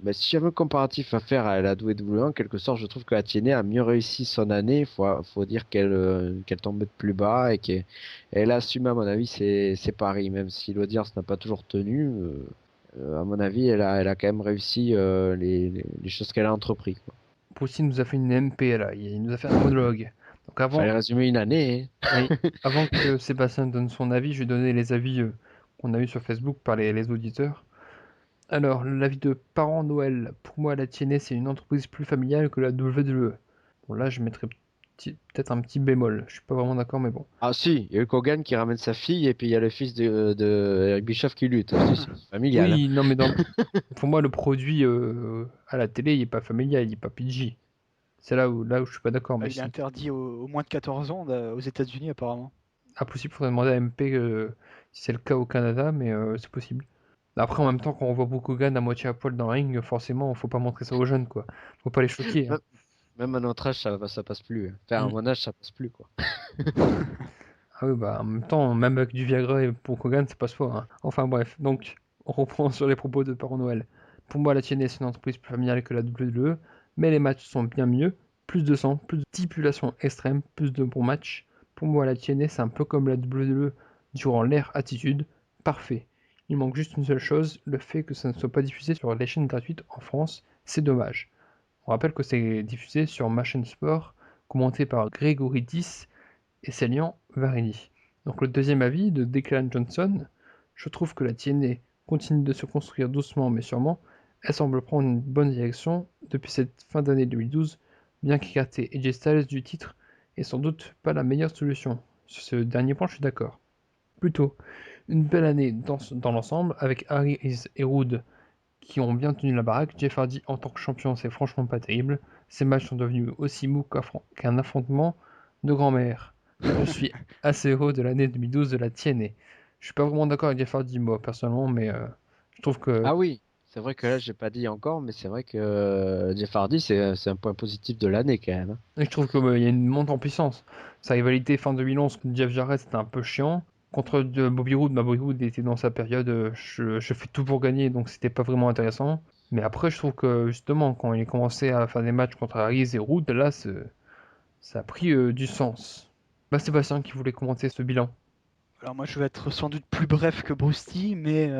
bah, si j'avais un comparatif à faire à la WWE, en quelque sorte, je trouve que Atiene a mieux réussi son année. Faut dire qu'elle tombait de plus bas et qu'elle a assumé, à mon avis, ses paris, même si l'audience n'a pas toujours tenu. À mon avis, elle a quand même réussi les choses qu'elle a entrepris, quoi. Bruce nous a fait une MP là, il nous a fait un monologue. Donc Fallait résumer une année, hein. oui, avant que Sébastien donne son avis, je vais donner les avis qu'on a eu sur Facebook par les auditeurs. Alors, l'avis de Parent Noël. Pour moi, la TNA, c'est une entreprise plus familiale que la WWE. Bon, là, je mettrais peut-être un petit bémol. Je suis pas vraiment d'accord, mais bon. Ah si, il y a Hulk Hogan qui ramène sa fille et puis il y a le fils de Eric Bischoff qui lutte. C'est familial, hein. Oui, non, mais pour moi, le produit à la télé, il est pas familial, il est pas PG. C'est là où je suis pas d'accord, mais Il est si. interdit aux moins de 14 ans aux États-Unis apparemment. Impossible, faudrait demander à MP si c'est le cas au Canada, mais c'est possible. Après, en même temps, quand on voit Hulk Hogan à moitié à poil dans le ring, forcément, faut pas montrer ça aux jeunes, quoi. Faut pas les choquer, hein. Même même à notre âge, ça passe plus, hein. Enfin, à Mm. mon âge, ça passe plus, quoi. Ah oui, bah en même temps, même avec du Viagra et pour Hogan, c'est pas fort, hein. Enfin bref, donc on reprend sur les propos de Parent Noël. Pour moi, la TNA c'est une entreprise plus familiale que la WWE, mais les matchs sont bien mieux, plus de sang, plus de stipulations extrêmes, plus de bons matchs. Pour moi, la TNA c'est un peu comme la WWE durant l'ère Attitude, parfait. Il manque juste une seule chose, le fait que ça ne soit pas diffusé sur les chaînes gratuites en France, c'est dommage. On rappelle que c'est diffusé sur ma chaîne sport, commenté par Grégory 10 et Célian Varini. Donc le deuxième avis de Declan Johnson, je trouve que la TNA continue de se construire doucement mais sûrement, elle semble prendre une bonne direction depuis cette fin d'année 2012, bien qu'écarter AJ Styles du titre est sans doute pas la meilleure solution. Sur ce dernier point, je suis d'accord. Plutôt, une belle année dans l'ensemble, avec Harris et Roode qui ont bien tenu la baraque. Jeff Hardy en tant que champion, c'est franchement pas terrible. Ces matchs sont devenus aussi mous qu'un affrontement de grand-mère. Je suis assez heureux de l'année 2012 de la TNA. Je suis pas vraiment d'accord avec Jeff Hardy, moi, personnellement, mais je trouve que Ah oui, c'est vrai que là, j'ai pas dit encore, mais c'est vrai que Jeff Hardy, c'est un point positif de l'année, quand même, hein. je trouve qu'il y a une montée en puissance. Sa rivalité fin 2011 contre Jeff Jarrett, c'était un peu chiant. Contre Bobby Roode, Bobby Roode était dans sa période je fais tout pour gagner, donc c'était pas vraiment intéressant. Mais après, je trouve que justement, quand il a commencé à faire des matchs contre Harris et Roode, là, ça a pris du sens. Bah, Sébastien qui voulait commenter ce bilan. Alors moi je vais être sans doute plus bref que Brusty, mais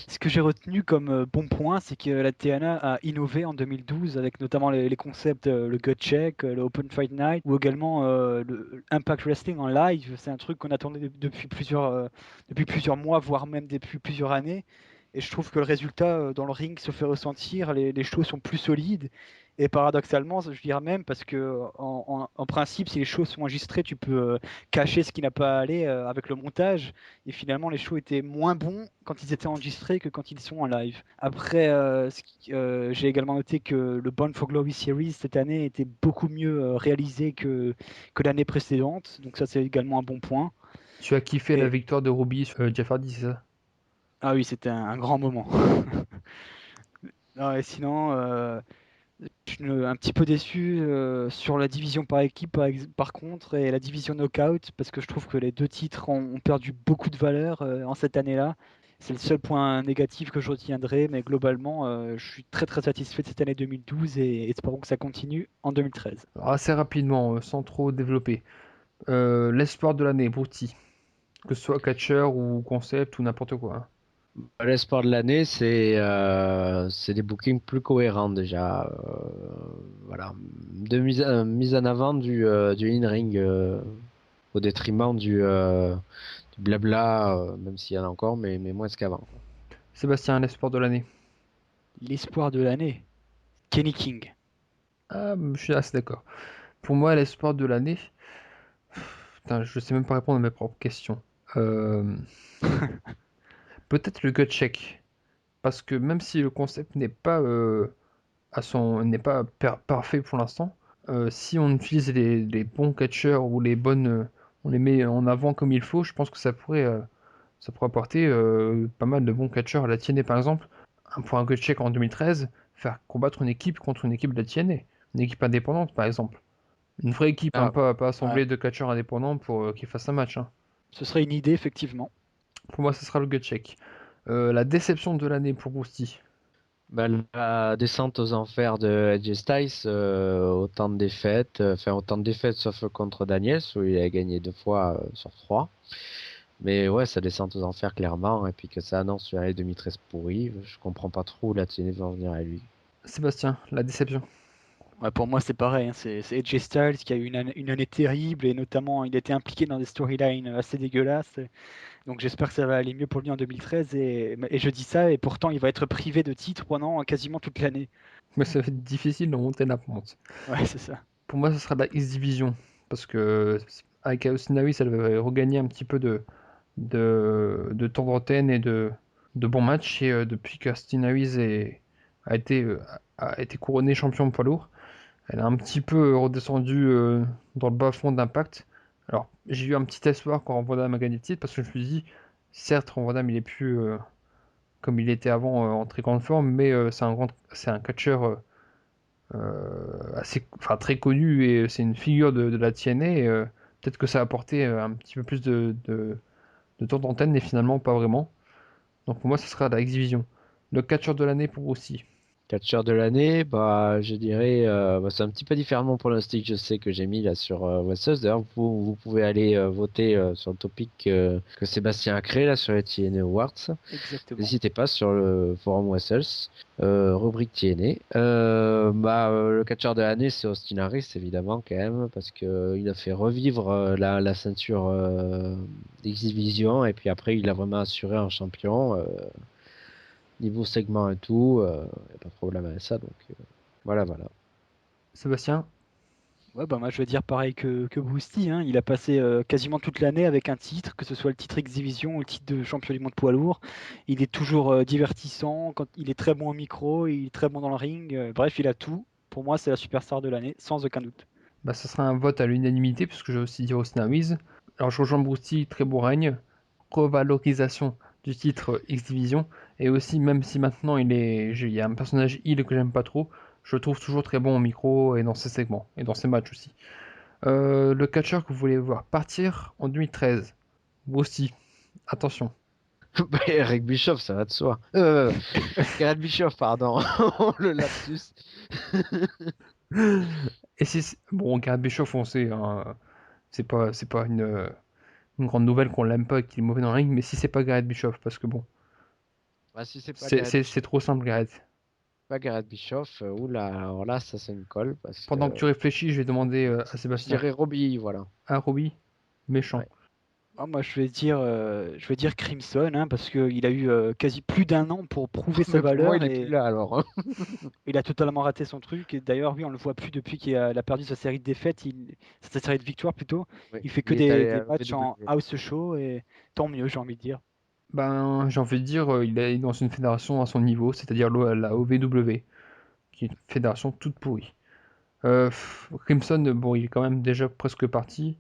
ce que j'ai retenu comme bon point, c'est que la TNA a innové en 2012 avec notamment les concepts, le Gut Check, le Open Fight Night, ou également le Impact Wrestling en live. C'est un truc qu'on attendait depuis plusieurs mois, voire même depuis plusieurs années. Et je trouve que le résultat dans le ring se fait ressentir, les shows sont plus solides. Et paradoxalement, je dirais même, parce que en principe, si les shows sont enregistrés, tu peux cacher ce qui n'a pas allé avec le montage. Et finalement, les shows étaient moins bons quand ils étaient enregistrés que quand ils sont en live. Après, j'ai également noté que le Bound for Glory Series cette année était beaucoup mieux réalisé que l'année précédente. Donc ça, c'est également un bon point. Tu as kiffé la Et, victoire de Ruby sur Jeff Hardy, c'est ça? ah oui, c'était un grand moment. Non, et sinon, je suis un petit peu déçu sur la division par équipe par contre et la division knockout parce que je trouve que les deux titres ont perdu beaucoup de valeur en cette année-là. C'est le seul point négatif que je retiendrai, mais globalement, je suis très très satisfait de cette année 2012 et espérons que ça continue en 2013. Alors, assez rapidement, sans trop développer. L'espoir de l'année, Brutti. Que ce soit catcher ou concept ou n'importe quoi, hein. L'espoir de l'année, c'est des bookings plus cohérents déjà. Voilà. Mise en avant du in-ring au détriment du blabla, même s'il y en a encore, mais moins qu'avant. Sébastien, l'espoir de l'année. L'espoir de l'année, Kenny King. Ah, je suis assez d'accord. Pour moi, l'espoir de l'année. Putain, je sais même pas répondre à mes propres questions. Euh, Peut-être le gut check. Parce que même si le concept n'est pas n'est pas parfait pour l'instant, si on utilise les bons catchers ou on les met en avant comme il faut, je pense que ça pourrait apporter pas mal de bons catchers à la TNA par exemple. Pour un gut check en 2013, faire combattre une équipe contre une équipe de la TNA, une équipe indépendante par exemple. Une vraie équipe, Ah, pas assemblée de catcheurs indépendants pour qu'ils fassent un match, hein. Ce serait une idée, effectivement. Pour moi, ce sera le gut check. La déception de l'année pour Boosty. bah, la descente aux enfers de AJ Styles, autant de défaites sauf contre Daniels où il a gagné 2 fois sur 3. Mais ouais, ça descend aux enfers clairement, et puis que ça annonce sur l'année 2013 pourrie, je comprends pas trop où la TNA va en venir à lui. Sébastien, la déception. Ouais, pour moi, c'est pareil, hein. C'est AJ Styles qui a eu une année terrible et notamment il était impliqué dans des storylines assez dégueulasses. Donc j'espère que ça va aller mieux pour lui en 2013 et je dis ça et pourtant il va être privé de titre pendant quasiment toute l'année. Mais ça va être difficile de monter la pente. Ouais, c'est ça. Pour moi, ce sera la X-Division. Parce que avec Austin Aries, elle va regagner un petit peu de temps d'antenne et de bons matchs. Et depuis qu'Austin Aries a été couronné champion poids lourd, elle a un petit peu redescendu dans le bas fond d'Impact. Alors, j'ai eu un petit espoir quand Van Damme a gagné le titre parce que je me suis dit, certes, Van Damme il est plus comme il était avant en très grande forme, mais c'est un catcheur enfin, très connu et c'est une figure de la TNA. Et, peut-être que ça a apporté un petit peu plus de temps d'antenne, mais finalement pas vraiment. Donc pour moi, ce sera la X-Division. Le catcheur de l'année pour aussi. Catcheur de l'année, bah, je dirais, c'est un petit peu différent de mon pronostic, je sais que j'ai mis là sur Westeros. D'ailleurs, vous pouvez aller voter sur le topic que Sébastien a créé là sur les TNA Awards. Exactement. N'hésitez pas sur le forum Westeros, rubrique TNA. Le catcheur de l'année, c'est Austin Harris, évidemment, quand même, parce que il a fait revivre la ceinture d'X-Division, et puis après, il a vraiment assuré un champion. Niveau segment et tout, y a pas de problème avec ça, donc voilà. Sébastien, Ouais, bah moi je veux dire pareil que Boosty, hein. Il a passé quasiment toute l'année avec un titre, que ce soit le titre X-Division ou le titre de champion du monde poids lourd. Il est toujours divertissant, quand il est très bon au micro, il est très bon dans le ring. Bref, il a tout. Pour moi, c'est la superstar de l'année, sans aucun doute. bah, ce sera un vote à l'unanimité, puisque je vais aussi dire Austin Aries. Alors je rejoins Brousty, très beau règne. Revalorisation du titre X-Division. Et aussi, même si maintenant il y a un personnage heal que j'aime pas trop, je le trouve toujours très bon au micro et dans ses segments, et dans ses matchs aussi. Le catcheur que vous voulez voir partir en 2013. Brousty, attention. Eric Bischoff, ça va de soi. Gareth Bischoff, pardon. Le lapsus. Et si bon, Gareth Bischoff, on sait, hein, c'est pas une grande nouvelle qu'on l'aime pas et qu'il est mauvais dans le ring, mais si c'est pas Gareth Bischoff, parce que bon, Bah, si c'est pas c'est Gareth c'est- Bischoff, c'est trop simple, Gareth. oula, alors là, ça me colle, parce que Pendant que tu réfléchis, je vais demander à je Sébastien. dirais Robbie, voilà. Ah, Robbie, méchant. Ouais. Ah, moi je vais dire Crimson, hein, parce qu'il a eu quasi plus d'un an pour prouver sa Mais pour moi, valeur il est plus et là, alors, hein. il a totalement raté son truc. Et d'ailleurs, oui, on le voit plus depuis qu'il a perdu sa série de défaites, sa série de victoires plutôt. Oui, Il fait que il est allé des à matchs en VW. house show et tant mieux, j'ai envie de dire. Ben, j'ai envie de dire, il est dans une fédération à son niveau, c'est-à-dire la OVW, qui est une fédération toute pourrie. Crimson, bon, il est quand même déjà presque parti.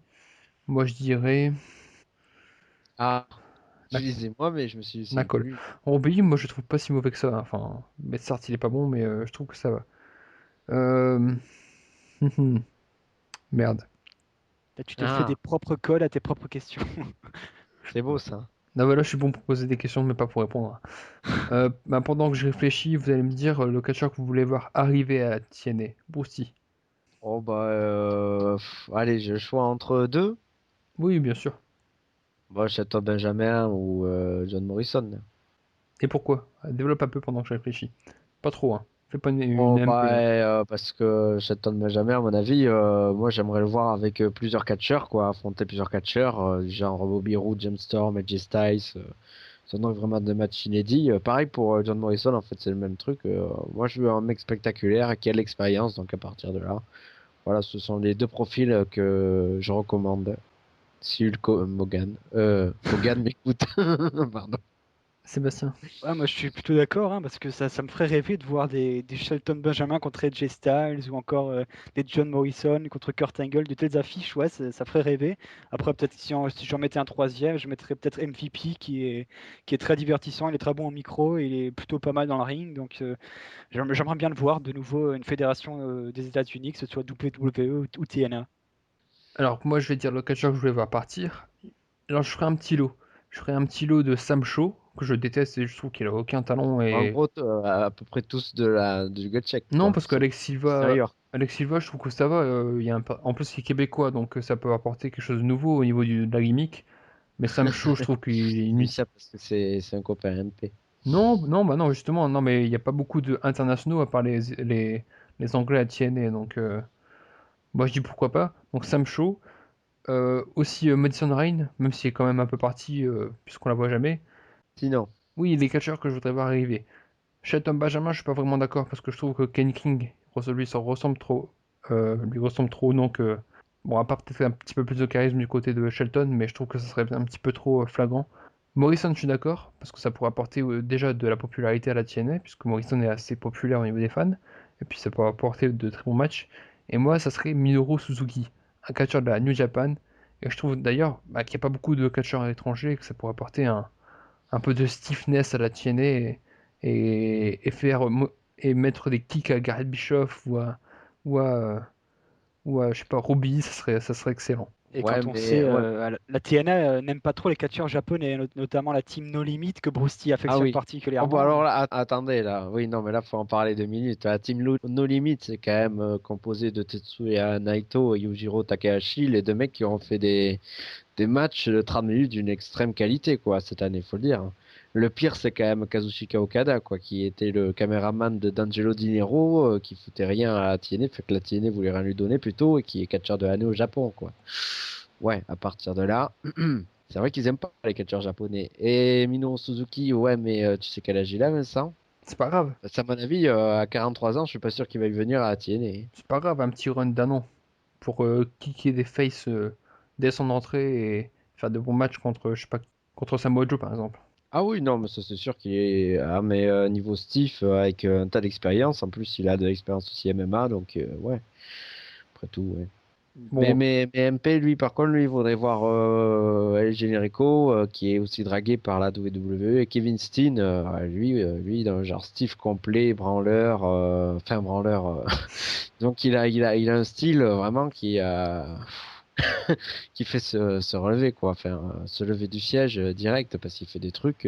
Moi, je dirais Ah, je Na- disais moi, mais je me suis dit, c'est Nacol. lui. Robbie, moi, je le trouve pas si mauvais que ça, hein. Enfin, mais certes, il est pas bon, mais je trouve que ça va. Euh... Merde. Là, tu te fais des Ah, propres codes à tes propres questions. c'est beau ça. Non, voilà, je suis bon pour poser des questions, mais pas pour répondre. Ben, pendant que je réfléchis, vous allez me dire le catcheur que vous voulez voir arriver à TNA. Brousty. Oh bah, allez, j'ai le choix entre deux. Oui, bien sûr. Bah, Château Benjamin ou John Morrison. Et pourquoi? Développe un peu pendant que je réfléchis. Pas trop, hein. Fais pas une Oh MP, bah, hein. parce que Château Benjamin, à mon avis, moi j'aimerais le voir avec plusieurs catcheurs, quoi, affronter plusieurs catcheurs, genre Bobby Roode, James Storm, AJ Styles. Ça donne vraiment des matchs inédits. Pareil pour John Morrison, en fait, c'est le même truc. Moi, je veux un mec spectaculaire qui a de l'expérience, donc à partir de là, voilà, ce sont les deux profils que je recommande. Si Hulk Hogan, Hogan m'écoute, pardon. Sébastien. Ouais, moi je suis plutôt d'accord, hein, parce que ça me ferait rêver de voir des Shelton Benjamin contre AJ Styles ou encore des John Morrison contre Kurt Angle, de telles affiches, ouais, ça ferait rêver. Après, peut-être si j'en mettais un troisième, je mettrais peut-être MVP qui est très divertissant, il est très bon au micro, et il est plutôt pas mal dans le ring, donc j'aimerais bien le voir de nouveau une fédération des États-Unis, que ce soit WWE ou TNA. Alors, moi, je vais dire le catcheur que je voulais voir partir. Alors, je ferai un petit lot. Je ferai un petit lot de Sam Shaw, que je déteste et je trouve qu'il a aucun talent. En Et gros, à peu près tous du gut check, non, quoi. parce C'est qu'Alex Silva, extérieur. Alex Silva, je trouve que ça va. Il y a en plus, il est québécois, donc ça peut apporter quelque chose de nouveau au niveau de la gimmick. Mais Sam Shaw, je trouve qu'il est Je dis inutile. ça parce que c'est un copain MP. Non, non, bah non, justement, non, mais il n'y a pas beaucoup d'internationaux à part les Anglais à TNA, donc moi je dis pourquoi pas. Donc Sam Shaw, aussi Madison Rayne, même s'il est quand même un peu parti, puisqu'on la voit jamais. Sinon, Oui, les catcheurs que je voudrais voir arriver. Shelton Benjamin, je suis pas vraiment d'accord parce que je trouve que Ken King, lui, ça ressemble trop, lui ressemble trop, donc bon, à part peut-être un petit peu plus de charisme du côté de Shelton, mais je trouve que ça serait un petit peu trop flagrant. Morrison, je suis d'accord parce que ça pourrait apporter déjà de la popularité à la TNA, puisque Morrison est assez populaire au niveau des fans, et puis ça pourrait apporter de très bons matchs. Et moi, ça serait Minoru Suzuki, un catcheur de la New Japan, et je trouve d'ailleurs bah, qu'il n'y a pas beaucoup de catcheurs à l'étranger et que ça pourrait apporter un peu de stiffness à la TNA et faire et mettre des kicks à Gareth Bischoff ou à, je sais pas Robbie, ça serait excellent. Et ouais, quand on mais sait, ouais. la TNA n'aime pas trop les catcheurs japonais, notamment la team No Limit que Bruce T Ah affectionne oui. Oh, bah particulièrement. alors là, attendez, là. Oui, non, mais là, faut en parler 2 minutes. La team No Limit, c'est quand même composé de Tetsuya Naito et Yujiro Takahashi, les deux mecs qui ont fait des matchs de 30 minutes d'une extrême qualité, quoi, cette année, faut le dire. Le pire, c'est quand même Kazuchika Okada, quoi, qui était le caméraman de D'Angelo Dinero, qui foutait rien à la TNA, fait que la TNA voulait rien lui donner plutôt, et qui est catcheur de l'année au Japon, quoi. Ouais, à partir de là, c'est vrai qu'ils aiment pas les catcheurs japonais. Et Minoru Suzuki, ouais, mais tu sais quel âge il a, Vincent? C'est pas grave, Parce qu'à mon avis, à 43 ans, je suis pas sûr qu'il va y venir à la TNA. c'est pas grave, un petit run d'un an pour kicker des faces dès son entrée et faire de bons matchs contre, je sais pas, contre Samoa Joe par exemple. Ah oui, non, mais ça c'est sûr qu'il est. Ah, mais niveau Steve, avec un tas d'expérience, en plus il a de l'expérience aussi MMA, donc ouais, après tout, ouais. Bon, Mais MP, lui, par contre, lui, il voudrait voir El Generico, qui est aussi dragué par la WWE, et Kevin Steen, lui, dans le genre Steve complet, branleur, enfin branleur. Donc il a un style vraiment qui fait se relever, quoi, enfin, se lever du siège direct, parce qu'il fait des trucs.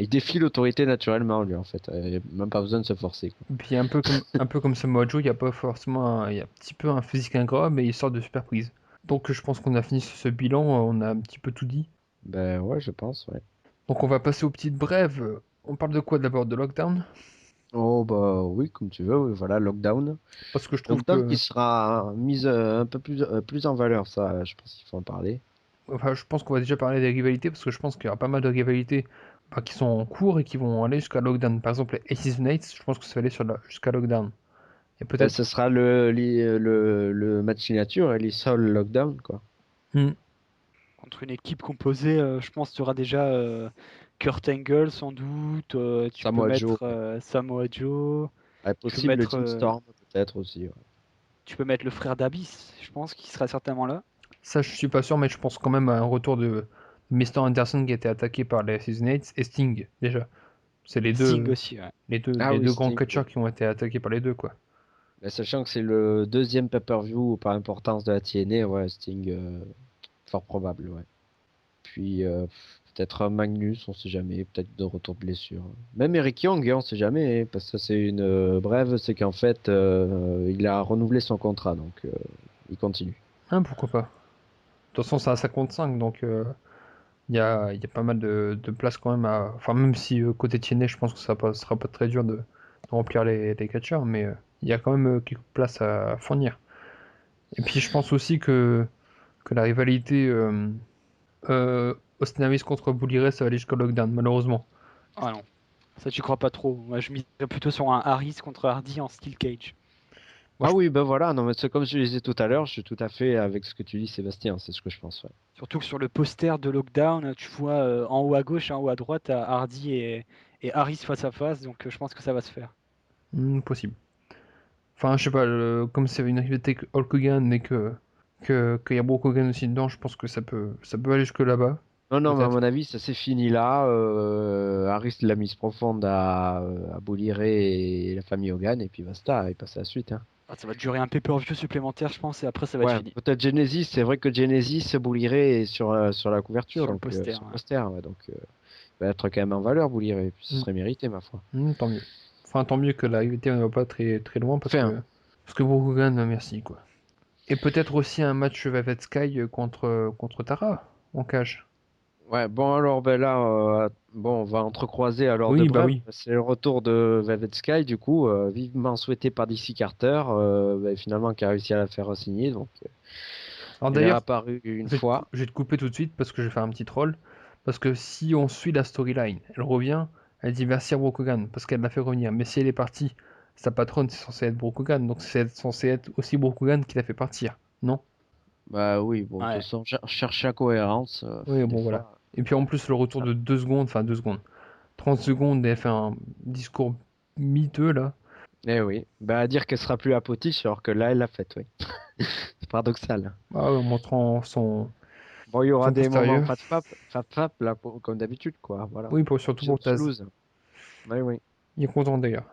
Il défie l'autorité naturellement, lui, en fait. Il n'y a même pas besoin de se forcer, quoi. et puis un peu comme Samoa Joe, il y a pas forcément, il y a un petit peu un physique ingrat, mais il sort de super prise. Donc je pense qu'on a fini sur ce bilan, on a un petit peu tout dit. Ben ouais, je pense, ouais. Donc on va passer aux petites brèves. On parle de quoi d'abord? De Lockdown? Oh bah oui, comme tu veux, oui, voilà, Lockdown. Parce que je trouve Lockdown qui que, sera mise un peu plus en valeur, ça, je pense qu'il faut en parler. enfin, je pense qu'on va déjà parler des rivalités, parce que je pense qu'il y aura pas mal de rivalités bah, qui sont en cours et qui vont aller jusqu'à Lockdown. Par exemple, les Aces Nights, je pense que ça va aller jusqu'à Lockdown. Et Ben, peut-être. ce sera le match signature et les seuls Lockdown, quoi. Hmm. Contre une équipe composée, je pense que tu auras déjà Kurt Angle sans doute, tu peux Samoa Joe, mettre Samoa Joe, ouais, tu peux possible mettre, Jim Storm, peut-être aussi, ouais. tu peux mettre le frère d'Abyss, je pense qu'il sera certainement là. Ça, je suis pas sûr, mais je pense quand même à un retour de Mr. Anderson qui a été attaqué par les Aces Nights et Sting, déjà. C'est les Sting deux, aussi, ouais. les deux, Ah les oui, deux grands Sting, oui. catcheurs qui ont été attaqués par les deux, quoi. Ben, sachant que c'est le deuxième pay-per-view par importance de la TNA, ouais, Sting, fort probable, ouais. Puis peut-être un Magnus, on sait jamais, peut-être de retour de blessure. Même Eric Young, hein, on sait jamais, hein, parce que ça c'est une brève, c'est qu'en fait il a renouvelé son contrat, donc il continue. Hein, pourquoi pas? De toute façon, c'est à 55, donc il y a pas mal de place quand même à. Enfin, même si côté TNA, je pense que ça sera pas très dur de remplir les catcheurs, mais il y a quand même quelques places à fournir. Et puis, je pense aussi que la rivalité Austin Aries contre Bully Ray, ça va aller jusqu'au Lockdown, malheureusement. Ah non, ça tu crois pas trop. Moi je miserais plutôt sur un Harris contre Hardy en Steel Cage. Moi, Ah oui, ben voilà, non mais c'est comme je le disais tout à l'heure, je suis tout à fait avec ce que tu dis Sébastien, c'est ce que je pense. Ouais. Surtout que sur le poster de Lockdown, tu vois en haut à gauche et en haut à droite, t'as Hardy et Harris face à face, donc je pense que ça va se faire. possible. Enfin, je sais pas, comme c'est une rivalité avec Hulk Hogan et qu'il y a Brock Hogan aussi dedans, je pense que ça peut aller jusque là-bas, Non, non, mais à peut-être. mon avis, ça s'est fini là. Harris l'a mise profonde à Bully Ray et la famille Hogan, et puis basta, il passe à la suite. Hein. Ça va durer un pay-per-view supplémentaire, je pense, et après, ça va être Ouais, fini. peut-être Genesis. C'est vrai que Genesis, Bouliré est sur la couverture, Sur le donc poster, sur le ouais. poster. Ouais, donc, il va être quand même en valeur, Bouliré. Puis ce Mm. serait mérité, ma foi. Tant mieux. Enfin, tant mieux que la rivalité ne va pas très, très loin Enfin, parce que Brooke Hogan, merci quoi. Et peut-être aussi un match Velvet Sky contre Tara en cage. ouais, bon, alors, ben là, bon, on va entrecroiser alors de Oui, bah bref. oui. C'est le retour de Velvet Sky, du coup, vivement souhaité par Dixie Carter, ben, finalement, qui a réussi à la faire signer. Donc, Alors elle est d'ailleurs, apparue une fois. je vais te couper tout de suite parce que je vais faire un petit troll. Parce que si on suit la storyline, elle revient, elle dit merci à Brooke Hogan parce qu'elle l'a fait revenir. Mais si elle est partie, sa patronne c'est censé être Brooke Hogan, donc c'est censé être aussi Brooke Hogan qui l'a fait partir, non? Bah oui, bon, de toute Ouais. façon, chercher la cohérence, Oui, des bon voilà. fois. Et puis en plus le retour de 2 secondes, enfin 2 secondes, 30 secondes, elle fait un discours miteux là. Eh oui, bah à dire qu'elle sera plus apothique alors que là elle l'a faite, oui. C'est paradoxal. Ah ouais, en montrant Bon, il y aura son des moments postérieur. fap là, comme d'habitude, quoi. Voilà. Oui, surtout pour Taz. Toulouse. Oui, oui. Il est content d'ailleurs.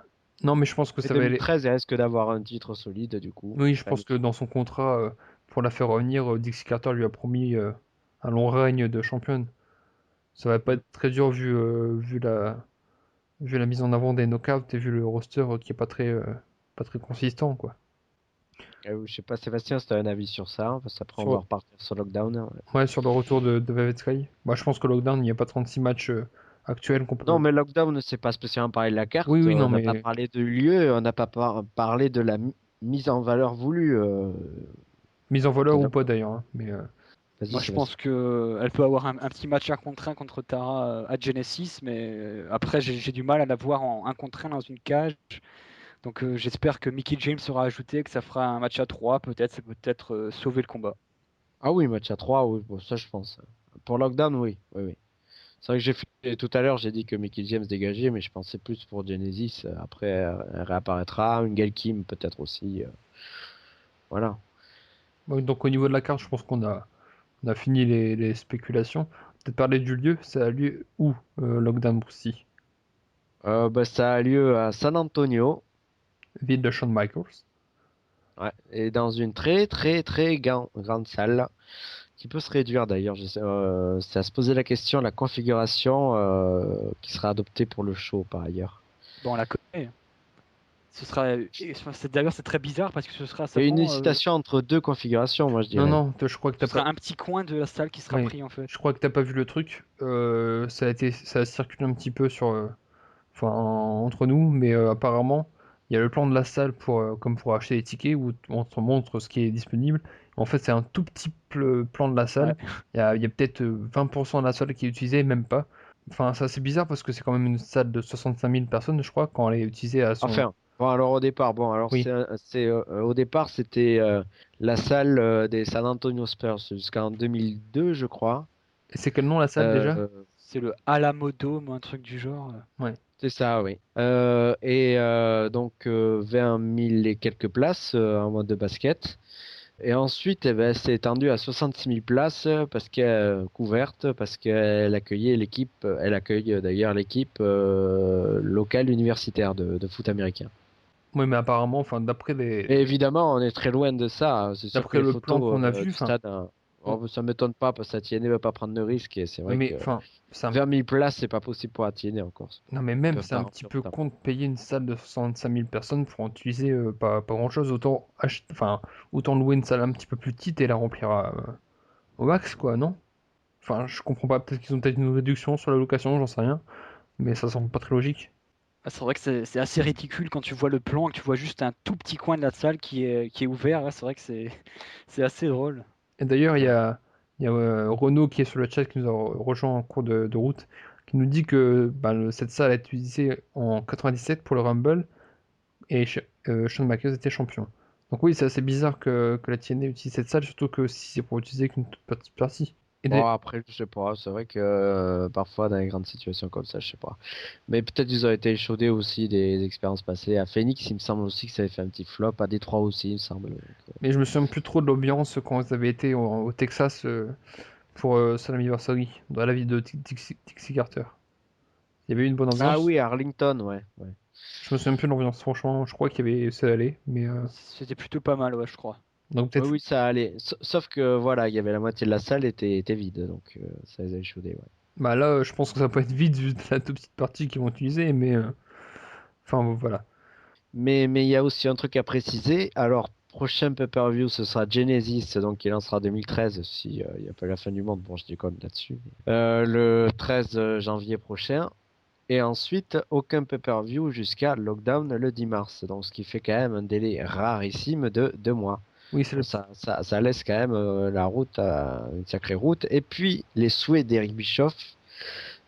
Non, mais je pense que Et ça va aller. 2013, elle risque d'avoir un titre solide, du coup. Oui, je Enfin, pense que dans son contrat, pour la faire revenir, Dixie Carter lui a promis un long règne de championne. Ça va pas mm. être très dur vu la mise en avant des knockouts et vu le roster qui est pas très consistant, quoi. Je sais pas, Sébastien, si tu as un avis sur ça, parce qu'après on va Sur, repartir sur Lockdown. Ouais. ouais, sur le retour de Velvet Sky. Bah, je pense que Lockdown, il n'y a pas 36 matchs actuels qu'on Non, peut. mais Lockdown, c'est pas spécialement parlé de la Oui, carte, oui, non, on n'a pas mais. parlé de lieu, on n'a pas parlé de la mise en valeur voulue Mise en de valeur ou pas Lockdown. d'ailleurs, hein, mais. Vas-y, Moi, je pense Sébastien. que elle peut avoir un petit match 1 contre 1 contre Tara à Genesis, mais après, j'ai du mal à la voir en 1 contre 1 dans une cage. Donc, j'espère que Mickey James sera ajouté, que ça fera un match à 3, peut-être, c'est peut-être sauver le combat. Ah oui, match à 3, oui, bon, ça je pense. Pour Lockdown, oui, oui, oui. C'est vrai que j'ai fait tout à l'heure, j'ai dit que Mickey James dégageait, mais je pensais plus pour Genesis. Après, elle réapparaîtra. Une Gail Kim peut-être aussi. Voilà. Donc au niveau de la carte, je pense on a fini les spéculations. Peut-être parler du lieu, ça a lieu où, Lockdown Brucey? Bah, ça a lieu à San Antonio. Ville de Shawn Michaels. Ouais, et dans une très très très grande salle qui peut se réduire d'ailleurs. C'est à se poser la question, la configuration qui sera adoptée pour le show par ailleurs. Bon, on la connaît. D'ailleurs, c'est très bizarre parce que ce sera Il y a une seulement, hésitation entre deux configurations, moi je Non, dirais. non, je crois que ce t'as sera pas. un petit coin de la salle qui sera Oui, pris en fait. je crois que t'as pas vu le truc. Ça a circulé un petit peu enfin, entre nous, mais apparemment, il y a le plan de la salle comme pour acheter les tickets où on te montre ce qui est disponible. En fait, c'est un tout petit plan de la Ouais. salle. Il y a peut-être 20% de la salle qui est utilisée, même pas. Enfin, c'est assez bizarre parce que c'est quand même une salle de 65 000 personnes, je crois, quand elle est utilisée à son. Enfin, bon alors au départ, bon alors Oui. au départ c'était la salle des San Antonio Spurs jusqu'en 2002, je crois. Et c'est quel nom la salle déjà? Euh, C'est le Alamo Dome, un truc du genre. Ouais. c'est ça, oui. Donc 20 000 et quelques places en mode de basket. Et ensuite, eh ben, c'est étendu à 66 000 places parce qu'elle est couverte, parce qu'elle accueillait l'équipe, elle accueille d'ailleurs l'équipe locale universitaire de foot américain. Oui, mais apparemment, enfin, Et évidemment, on est très loin de ça. C'est sûr que d'après les le plan photos qu'on a vu, du enfin, stade, ça m'étonne pas parce que Atienné ne veut pas prendre de risques. Et c'est oui, vrai mais que enfin, 20 000 places, c'est pas possible pour Atienné encore. non, mais Ils même, peuvent c'est pas un petit remplir peu autant. con de payer une salle de 65 000 personnes pour en utiliser pas grand-chose. Enfin, autant louer une salle un petit peu plus petite et la remplir au max, quoi, non? Enfin, je comprends pas. Peut-être qu'ils ont peut-être une réduction sur la location, j'en sais rien. Mais ça semble pas très logique. Ah, c'est vrai que c'est assez ridicule quand tu vois le plan et que tu vois juste un tout petit coin de la salle qui est ouvert. Ouais, c'est vrai que c'est assez drôle. Et d'ailleurs, Ouais. il y a Renaud qui est sur le chat qui nous a rejoint en cours de route, qui nous dit que bah, cette salle a été utilisée en 97 pour le Rumble et Shawn Michaels était champion. Donc oui, c'est assez bizarre que la TNA utilise cette salle, surtout que si c'est pour utiliser qu'une toute petite partie. Bon, après, je sais pas. C'est vrai que parfois, dans les grandes situations comme ça, je sais pas. Mais peut-être ils ont été échaudés aussi des expériences passées. À Phoenix, il me semble aussi que ça avait fait un petit flop. À Détroit aussi, il me semble. Mais je me souviens plus trop de l'ambiance quand ils avaient été au Texas pour son anniversary, dans la ville de Dixie Carter. Il y avait eu une bonne Ah ambiance. oui, Arlington, ouais. Ouais. Je me souviens plus de l'ambiance, franchement, je crois qu'il y avait ça allait, mais C'était plutôt pas mal, ouais, je crois. donc Oui, peut-être. oui, ça allait. Sauf que voilà, il y avait la moitié de la salle était vide, donc ça les a échaudés. Ouais. Bah là, je pense que ça peut être vite vu de la toute petite partie qu'ils vont utiliser, mais enfin bon, voilà. Mais il y a aussi un truc à préciser. Alors, prochain pay-per-view, ce sera Genesis, donc qui lancera 2013, si il n'y a pas la fin du monde. Bon, je déconne là-dessus. Le 13 janvier prochain. Et ensuite, aucun pay-per-view jusqu'à Lockdown le 10 mars. Donc, ce qui fait quand même un délai rarissime de 2 mois. Oui, c'est Bon, ça laisse quand même la route à une sacrée route. Et puis, les souhaits d'Eric Bischoff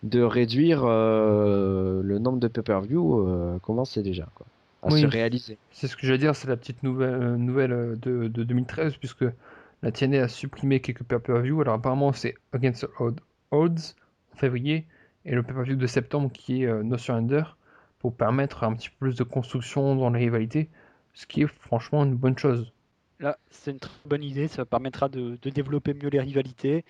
de réduire le nombre de pay-per-view commençaient déjà quoi, à se oui, réaliser. c'est ce que j'allais dire, c'est la petite nouvelle de 2013, puisque la TNA a supprimé quelques pay-per-view. Alors apparemment, c'est Against All Odds en février, et le pay-per-view de septembre qui est No Surrender, pour permettre un petit peu plus de construction dans les rivalités, ce qui est franchement une bonne chose. Là, c'est une très bonne idée, ça permettra de développer mieux les rivalités.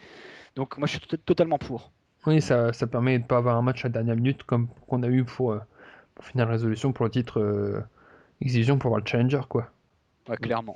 Donc moi, je suis totalement pour. Oui, ça permet de ne pas avoir un match à la dernière minute comme qu'on a eu pour Final Resolution pour le titre Exision pour avoir le Challenger, quoi. Ouais, clairement.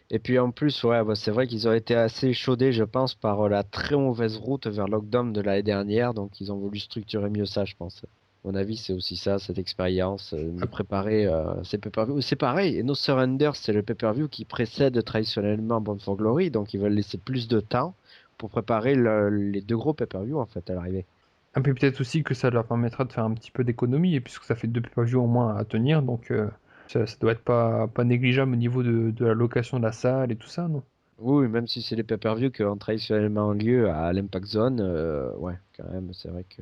Et puis en plus, ouais, bah, c'est vrai qu'ils ont été assez échaudés, je pense, par la très mauvaise route vers Lockdown de l'année dernière. Donc ils ont voulu structurer mieux ça, je pense. À mon avis, c'est aussi ça, cette expérience de préparer ces pay-per-view. C'est pareil, et No Surrender, c'est le pay-per-view qui précède traditionnellement Bound for Glory, donc ils veulent laisser plus de temps pour préparer les deux gros pay-per-view en fait à l'arrivée. Un peu peut-être aussi que ça leur permettra de faire un petit peu d'économie, et puisque ça fait 2 pay-per-view au moins à tenir, donc ça doit être pas négligeable au niveau de la location de la salle et tout ça, non? Oui, même si c'est les pay-per-view qui ont traditionnellement lieu à l'Impact Zone, ouais, quand même, c'est vrai que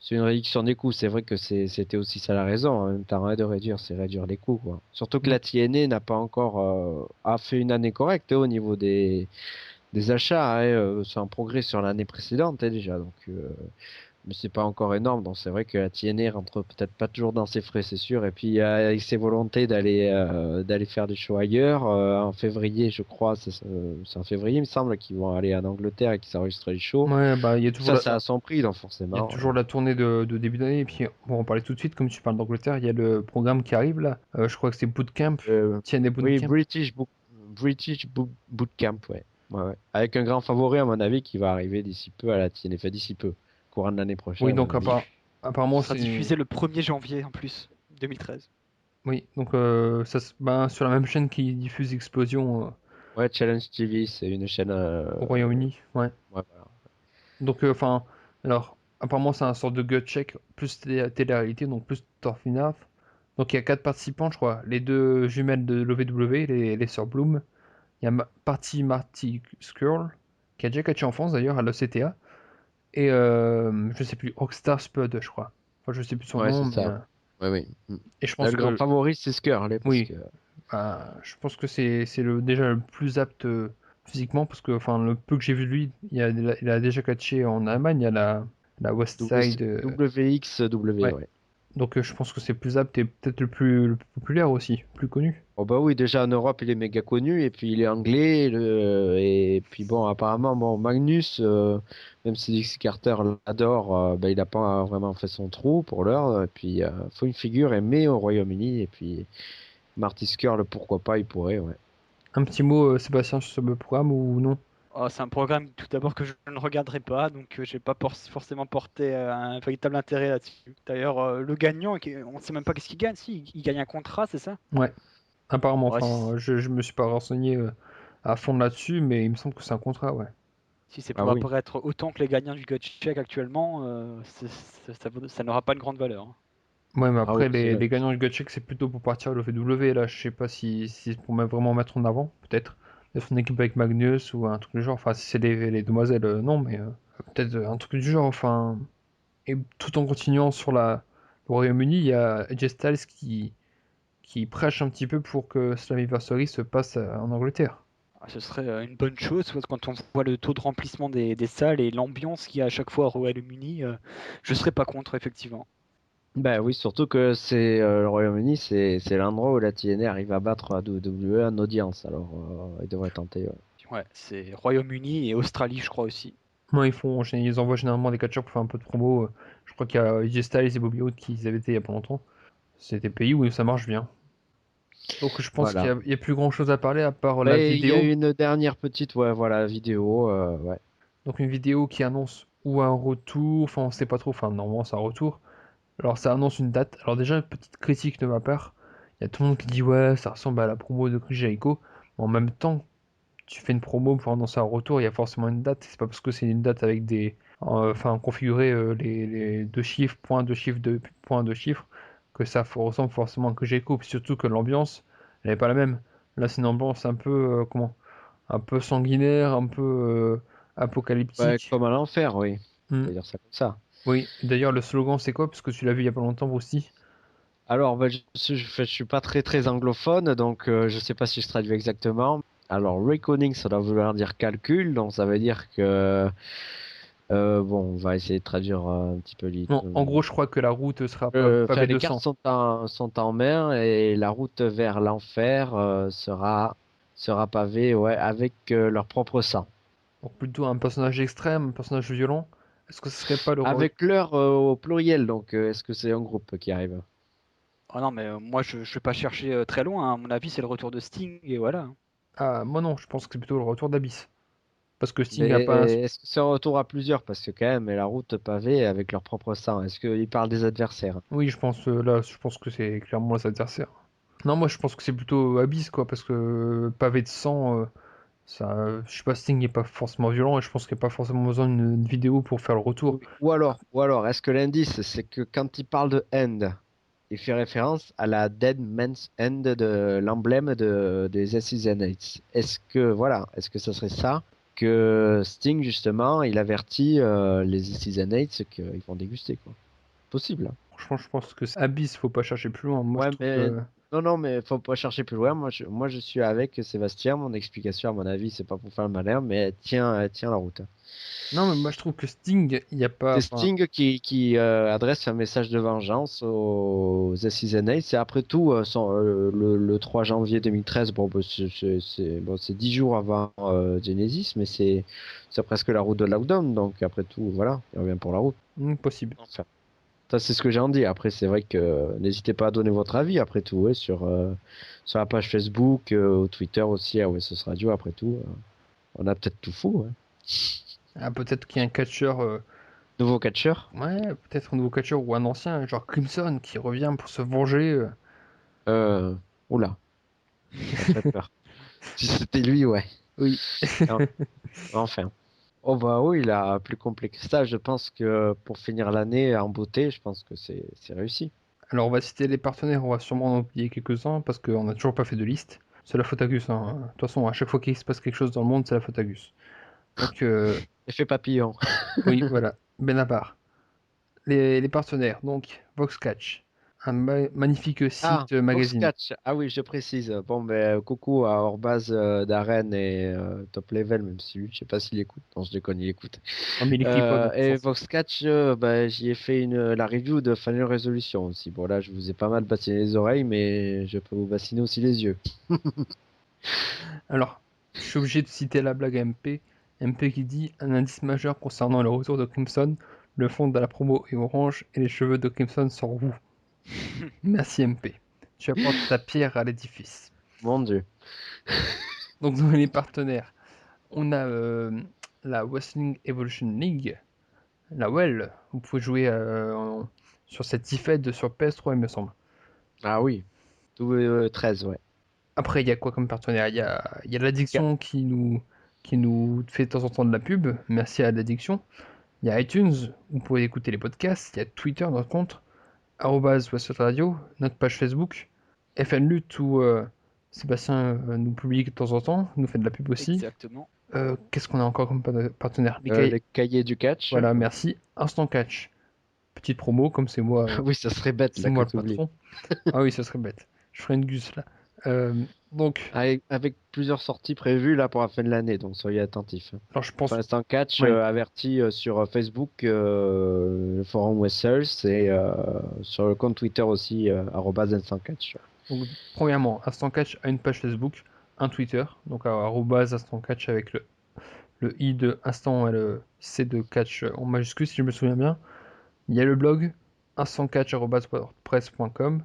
c'est une réduction des coûts. C'est vrai que c'était aussi ça la raison. En même temps, de réduire, c'est réduire les coûts, quoi. Surtout que Mm. la TNA n'a pas encore a fait une année correcte au niveau des achats. Hein, c'est un progrès sur l'année précédente déjà. Donc, mais c'est pas encore énorme. Donc c'est vrai que la TNA rentre peut-être pas toujours dans ses frais, c'est sûr. Et puis avec ses volontés d'aller faire des shows ailleurs en février, je crois, c'est en février, il me semble, qu'ils vont aller en Angleterre et qu'ils s'enregistrent les shows. Ouais, bah Ça a son prix, donc il y a forcément. toujours la tournée de début d'année, et puis on va en parler tout de suite, comme tu parles d'Angleterre, il y a le programme qui arrive là, je crois que c'est Bootcamp, TNA Oui, Bootcamp. Bootcamp, ouais. Ouais, ouais. Avec un grand favori, à mon avis, qui va arriver d'ici peu à la TNA, fait d'ici peu, courant de l'année prochaine, Oui, à mon donc avis. apparemment Ça sera c'est... diffusé le 1er janvier en plus, 2013. Oui, donc ben, sur la même chaîne qui diffuse Explosion Ouais, Challenge TV, c'est une chaîne. au Royaume-Uni, ouais. Ouais, voilà. Donc, enfin, alors, apparemment, c'est un sorte de gut check, plus télé-réalité, donc plus Torfinaf. Donc, il y a 4 participants, je crois. Les deux jumelles de l'OVW, les sœurs Bloom. Il y a Marty Skrull, qui a déjà catché en France d'ailleurs à l'OCTA. Et je sais plus, Rockstar Spud, je crois. Enfin, je sais plus son Ouais, nom, c'est mais. ça. Ouais, oui. Et je Là, pense le grand que. favori, c'est Skrull, parce Oui, que. bah, je pense que c'est déjà le plus apte physiquement, parce que, enfin, le peu que j'ai vu de lui, il a déjà catché en Allemagne, il y a la West Side. WXW, Ouais. ouais. Donc je pense que c'est plus apte et peut-être le plus populaire aussi, plus connu. Oh bah oui, déjà en Europe, il est méga connu, et puis il est anglais, et puis bon, apparemment, bon, Magnus, même si Dixie Carter l'adore, bah, il n'a pas vraiment fait son trou pour l'heure, et puis faut une figure aimée au Royaume-Uni, et puis Marty Skrull, pourquoi pas, il pourrait, ouais. Un petit mot, Sébastien, sur ce programme ou non? Oh, c'est un programme tout d'abord que je ne regarderai pas, donc j'ai pas forcément porté un véritable intérêt là-dessus. D'ailleurs, le gagnant, on ne sait même pas qu'est-ce qu'il gagne. Si, il gagne un contrat, c'est ça? Ouais, apparemment. Ouais, Enfin, je me suis pas renseigné à fond là-dessus, mais il me semble que c'est un contrat, ouais. si c'est Ah pour oui. apparaître autant que les gagnants du gut check actuellement, ça n'aura pas une grande valeur, hein. Ouais, mais Ah oui, après, c'est les vrai. gagnants du Gotcheck, c'est plutôt pour partir à l'OVW. Là, je sais pas si c'est pour vraiment mettre en avant, peut-être. D'être une équipe avec Magnus ou un truc du genre. Enfin, si c'est les demoiselles, non, mais peut-être un truc du genre. Enfin, et tout en continuant sur le Royaume-Uni, il y a AJ Styles qui prêche un petit peu pour que Slammiversary se passe en Angleterre. Ah, ce serait une bonne chose, parce que quand on voit le taux de remplissement des salles et l'ambiance qu'il y a à chaque fois au Royaume-Uni, je serais pas contre, effectivement. Ben oui, surtout que c'est le Royaume-Uni, c'est l'endroit où la TNA arrive à battre la WWE en audience, alors il devrait tenter. Ouais. Ouais, c'est Royaume-Uni et Australie, je crois aussi. Moi, ils envoient généralement des catcheurs pour faire un peu de promo. Je crois qu'il y a AJ Styles et Bobby Roode qui avaient été il y a pas longtemps. C'est des pays où ça marche bien. Donc je pense Voilà. qu'il y a plus grand chose à parler à part la Mais il y a vidéo. une dernière petite, ouais, voilà, vidéo, ouais. Donc une vidéo qui annonce ou un retour, enfin on sait pas trop, enfin normalement c'est un retour. Alors ça annonce une date. Alors déjà, une petite critique de ma part. Il y a tout le monde qui dit ouais, ça ressemble à la promo de Chris Jericho. Mais en même temps, tu fais une promo pour annoncer un retour, il y a forcément une date. C'est pas parce que c'est une date avec des, enfin configurer les deux chiffres, point, deux chiffres, deux points, deux chiffres, que ça ressemble forcément à Chris Jericho. Puis surtout que l'ambiance, elle est pas la même. Là, c'est une ambiance un peu, un peu sanguinaire, un peu Ouais, apocalyptique. comme à l'enfer, oui. On Hmm. peut dire ça comme ça. Oui. D'ailleurs, le slogan, c'est quoi? Parce que tu l'as vu il y a pas longtemps aussi. Alors, bah, je suis pas très anglophone, donc je sais pas si je traduis exactement. Alors, reckoning, ça doit vouloir dire calcul, donc ça veut dire que bon, on va essayer de traduire un petit peu Non, en gros, je crois que la route sera enfin, pavée les de cartes sang. sont en main et la route vers l'enfer sera pavée, ouais, avec leur propre sang. Donc plutôt un personnage extrême, un personnage violent. Est-ce que ce serait pas le rôle? Avec leur au pluriel, donc est-ce que c'est un groupe qui arrive? Oh non, mais moi je vais pas chercher très loin, hein. À mon avis, c'est le retour de Sting et voilà. Ah, moi non, je pense que c'est plutôt le retour d'Abyss. Parce que Sting a Mais pas un... est-ce que c'est un retour à plusieurs? Parce que quand même, la route pavée avec leur propre sang. Est-ce qu'ils parlent des adversaires? Oui, je pense là, je pense que c'est clairement les adversaires. Non, moi je pense que c'est plutôt Abyss, quoi, parce que pavé de sang, ça, je sais pas, Sting n'est pas forcément violent et je pense qu'il n'y a pas forcément besoin d'une vidéo pour faire le retour. Oui. Ou alors, est-ce que l'indice, c'est que quand il parle de end, il fait référence à la Dead Man's End de l'emblème des SCNH? Est-ce que ça serait ça que Sting, justement, il avertit les SCNH qu'ils vont déguster, quoi? Possible, hein. Franchement, je pense que c'est Abyss, faut pas chercher plus loin. Moi je Ouais, trouve mais que... non, mais faut pas chercher plus loin. Moi, je suis avec Sébastien. Mon explication, à mon avis, c'est pas pour faire le malin, mais elle tient la route. Non, mais moi je trouve que Sting, il n'y a pas... C'est Enfin, Sting qui adresse un message de vengeance aux SCNA. C'est après tout le 3 janvier 2013. Bon, bah, c'est 10 jours avant Genesis, mais c'est presque la route de Lockdown. Donc après tout, voilà, il revient pour la route. possible. Enfin, ça, c'est ce que j'en dis. Après, c'est vrai que n'hésitez pas à donner votre avis, après tout, ouais, sur la page Facebook, ou Twitter aussi, à OSS Radio, après tout. On a peut-être tout faux, hein. Ah, peut-être qu'il y a un catcheur... Nouveau catcheur. Ouais, peut-être un nouveau catcheur ou un ancien, genre Crimson, qui revient pour se venger. Oula, ça fait peur. Si c'était lui, ouais. Oui. Non, enfin. Oh bah oui, il a plus complexe que ça. Je pense que pour finir l'année en beauté, je pense que c'est réussi. Alors, on va citer les partenaires, on va sûrement en oublier quelques-uns parce qu'on n'a toujours pas fait de liste. C'est la faute à Gus, hein. De toute façon, à chaque fois qu'il se passe quelque chose dans le monde, c'est la faute à Gus. Donc, Effet papillon. oui, voilà. Benabar. Les partenaires, donc, Voxcatch, un magnifique Ah, site magazine. Foxcatch. Ah oui, je précise. Bon, ben, coucou à Orbaz d'Aren et Top Level, même si lui, je sais pas s'il écoute. Non, je déconne, il écoute. Oh, mais il écrit pas, de toute Et façon. Voxcatch, ben, j'y ai fait la review de Final Resolution aussi. Bon, là, je vous ai pas mal bassiné les oreilles, mais je peux vous bassiner aussi les yeux. Alors, je suis obligé de citer la blague à MP. MP qui dit un indice majeur concernant le retour de Crimson, le fond de la promo est orange et les cheveux de Crimson sont roux. Merci MP. Tu apportes ta pierre à l'édifice. Mon Dieu. Donc dans les partenaires, on a la Wrestling Evolution League, la WELL. Vous pouvez jouer sur cette IFED sur PS3 il me semble. Ah oui. Tout 13, ouais. Après il y a quoi comme partenaire? Il y a l'addiction qui nous fait de temps en temps de la pub. Merci à l'addiction. Il y a iTunes, vous pouvez écouter les podcasts. Il y a Twitter, notre compte, @Westwood Radio, notre page Facebook, FNLUT où Sébastien nous publie de temps en temps, nous fait de la pub aussi. Exactement. Qu'est-ce qu'on a encore comme partenaire? Les cahiers du catch. Voilà, merci. Instant Catch. Petite promo, comme Oui, ça serait bête c'est là moi que le tu oublies. patron. Ah oui, ça serait bête. Je ferai une gus là. Donc, Avec plusieurs sorties prévues là pour la fin de l'année, donc soyez attentifs. alors je Pour pense. l'instant, catch Oui. averti sur Facebook, le forum Wessels et sur le compte Twitter aussi, @instant-catch. Donc, premièrement, Instant Catch a une page Facebook, un Twitter, donc @Instant Catch avec Le I de instant et le C de catch en majuscule, si je me souviens bien. Il y a le blog instantcatch@wordpress.com.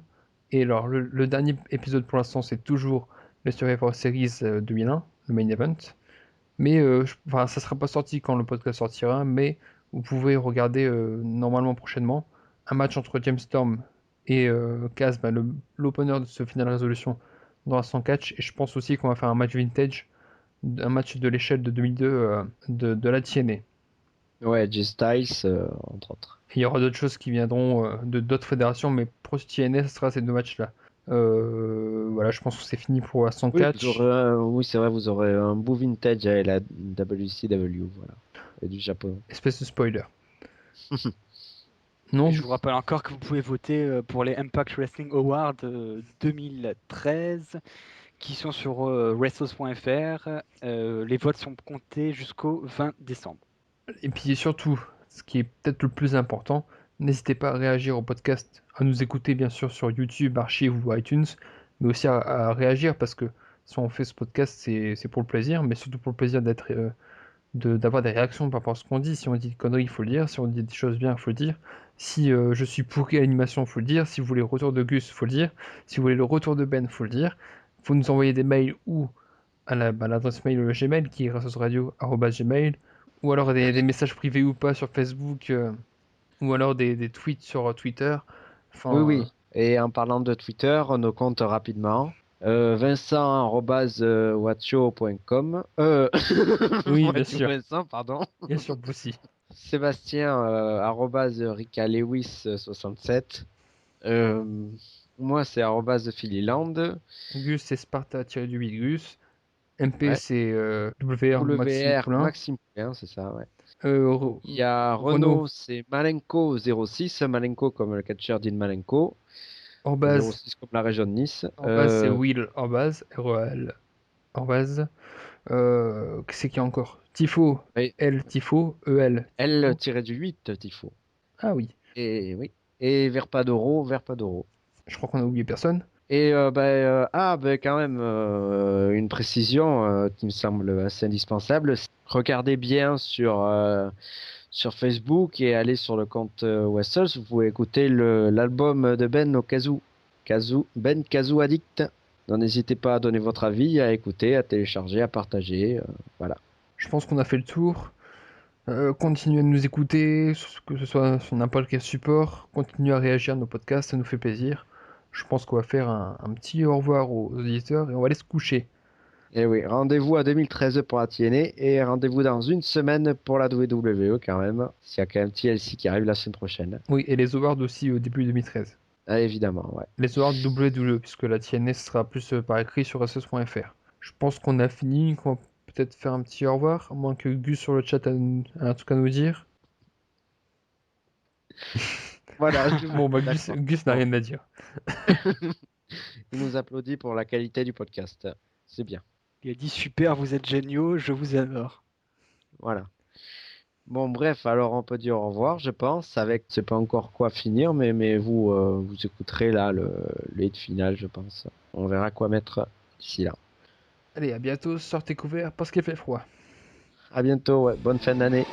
Et alors, le dernier épisode pour l'instant, c'est toujours le Survivor Series 2001, le main event. Mais enfin, ça sera pas sorti quand le podcast sortira, mais vous pouvez regarder normalement prochainement un match entre James Storm et Kaz, l'opener de ce Final Resolution dans Instant Catch. Et je pense aussi qu'on va faire un match vintage, un match de l'échelle de 2002 de la TNA. Ouais, J-Styles, entre autres. Et il y aura d'autres choses qui viendront de d'autres fédérations, mais pour TNA, ce sera ces deux matchs-là. Voilà, je pense que c'est fini pour Instant Oui, Catch. oui, c'est vrai, vous aurez un beau vintage avec la WCW, voilà. Et du Japon. Espèce de spoiler. Non, Et je vous rappelle encore que vous pouvez voter pour les Impact Wrestling Awards 2013 qui sont sur wrestles.fr. Les votes sont comptés jusqu'au 20 décembre. et puis surtout, ce qui est peut-être le plus important, n'hésitez pas à réagir au podcast, à nous écouter bien sûr sur YouTube, Archive ou iTunes, mais aussi à réagir parce que si on fait ce podcast, c'est pour le plaisir, mais surtout pour le plaisir d'avoir des réactions par rapport à ce qu'on dit. Si on dit des conneries, il faut le dire. Si on dit des choses bien, il faut le dire. Si je suis pourri à l'animation, il faut le dire. Si vous voulez le retour de Gus, il faut le dire. Si vous voulez le retour de Ben, il faut le dire. Il faut nous envoyer des mails ou à l'adresse mail Gmail qui est radio@gmail, ou alors des messages privés ou pas sur Facebook, ou alors des tweets sur Twitter. Oui, Enfin, oui. Et en parlant de Twitter, nos comptes rapidement. Vincent@wacho.com. oui, bien sûr. Vincent, pardon. Bien sûr, aussi. Sébastien @RicaLewis67. Moi, c'est @Phillyland. Gus, c'est Sparta-du Gus. MP, Ouais. c'est WR Maxime WR Poulain. Maxime Poulain, c'est ça, ouais. Euh, Il y a Renaud, Renault, c'est Malenko06. Malenko comme le catcheur Dean Malenko. Orbaz, 06 comme la région de Nice. c'est Will Orbaz, REL Orbaz. Qu'est-ce qu'il y a encore? Tifo, Oui, L Tifo, EL. L-8 Tifo. Ah oui, Et oui. Et Verpadoro. je crois qu'on a oublié personne. Et quand même, une précision qui me semble assez indispensable. Regardez bien sur Facebook et allez sur le compte Westels. Vous pouvez écouter l'album de Ben au Kazoo. Ben Kazoo Addict. Donc n'hésitez pas à donner votre avis, à écouter, à télécharger, à partager. Voilà. Je pense qu'on a fait le tour. Continuez à nous écouter, que ce soit sur n'importe quel support. Continuez à réagir à nos podcasts, ça nous fait plaisir. Je pense qu'on va faire un petit au revoir aux auditeurs et on va aller se coucher. Et oui, rendez-vous à 2013 pour la TNA et rendez-vous dans une semaine pour la WWE quand même. S'il y a quand même TLC qui arrive la semaine prochaine. Oui, et les awards aussi au début 2013. Ah, évidemment, ouais. Les awards WWE, puisque la TNA sera plus par écrit sur ss.fr. Je pense qu'on a fini, qu'on va peut-être faire un petit au revoir, à moins que Gus sur le chat a un truc à nous dire. Voilà. Bon, bah Gus n'a rien à dire. Il nous applaudit pour la qualité du podcast. C'est bien. Il a dit super, vous êtes géniaux, je vous adore. Voilà. Bon, bref, alors on peut dire au revoir, je pense. Avec, c'est pas encore quoi finir, mais vous, vous écouterez là le hit final, je pense. On verra quoi mettre d'ici là. Allez, à bientôt, sortez couverts parce qu'il fait froid. À bientôt, ouais. Bonne fin d'année.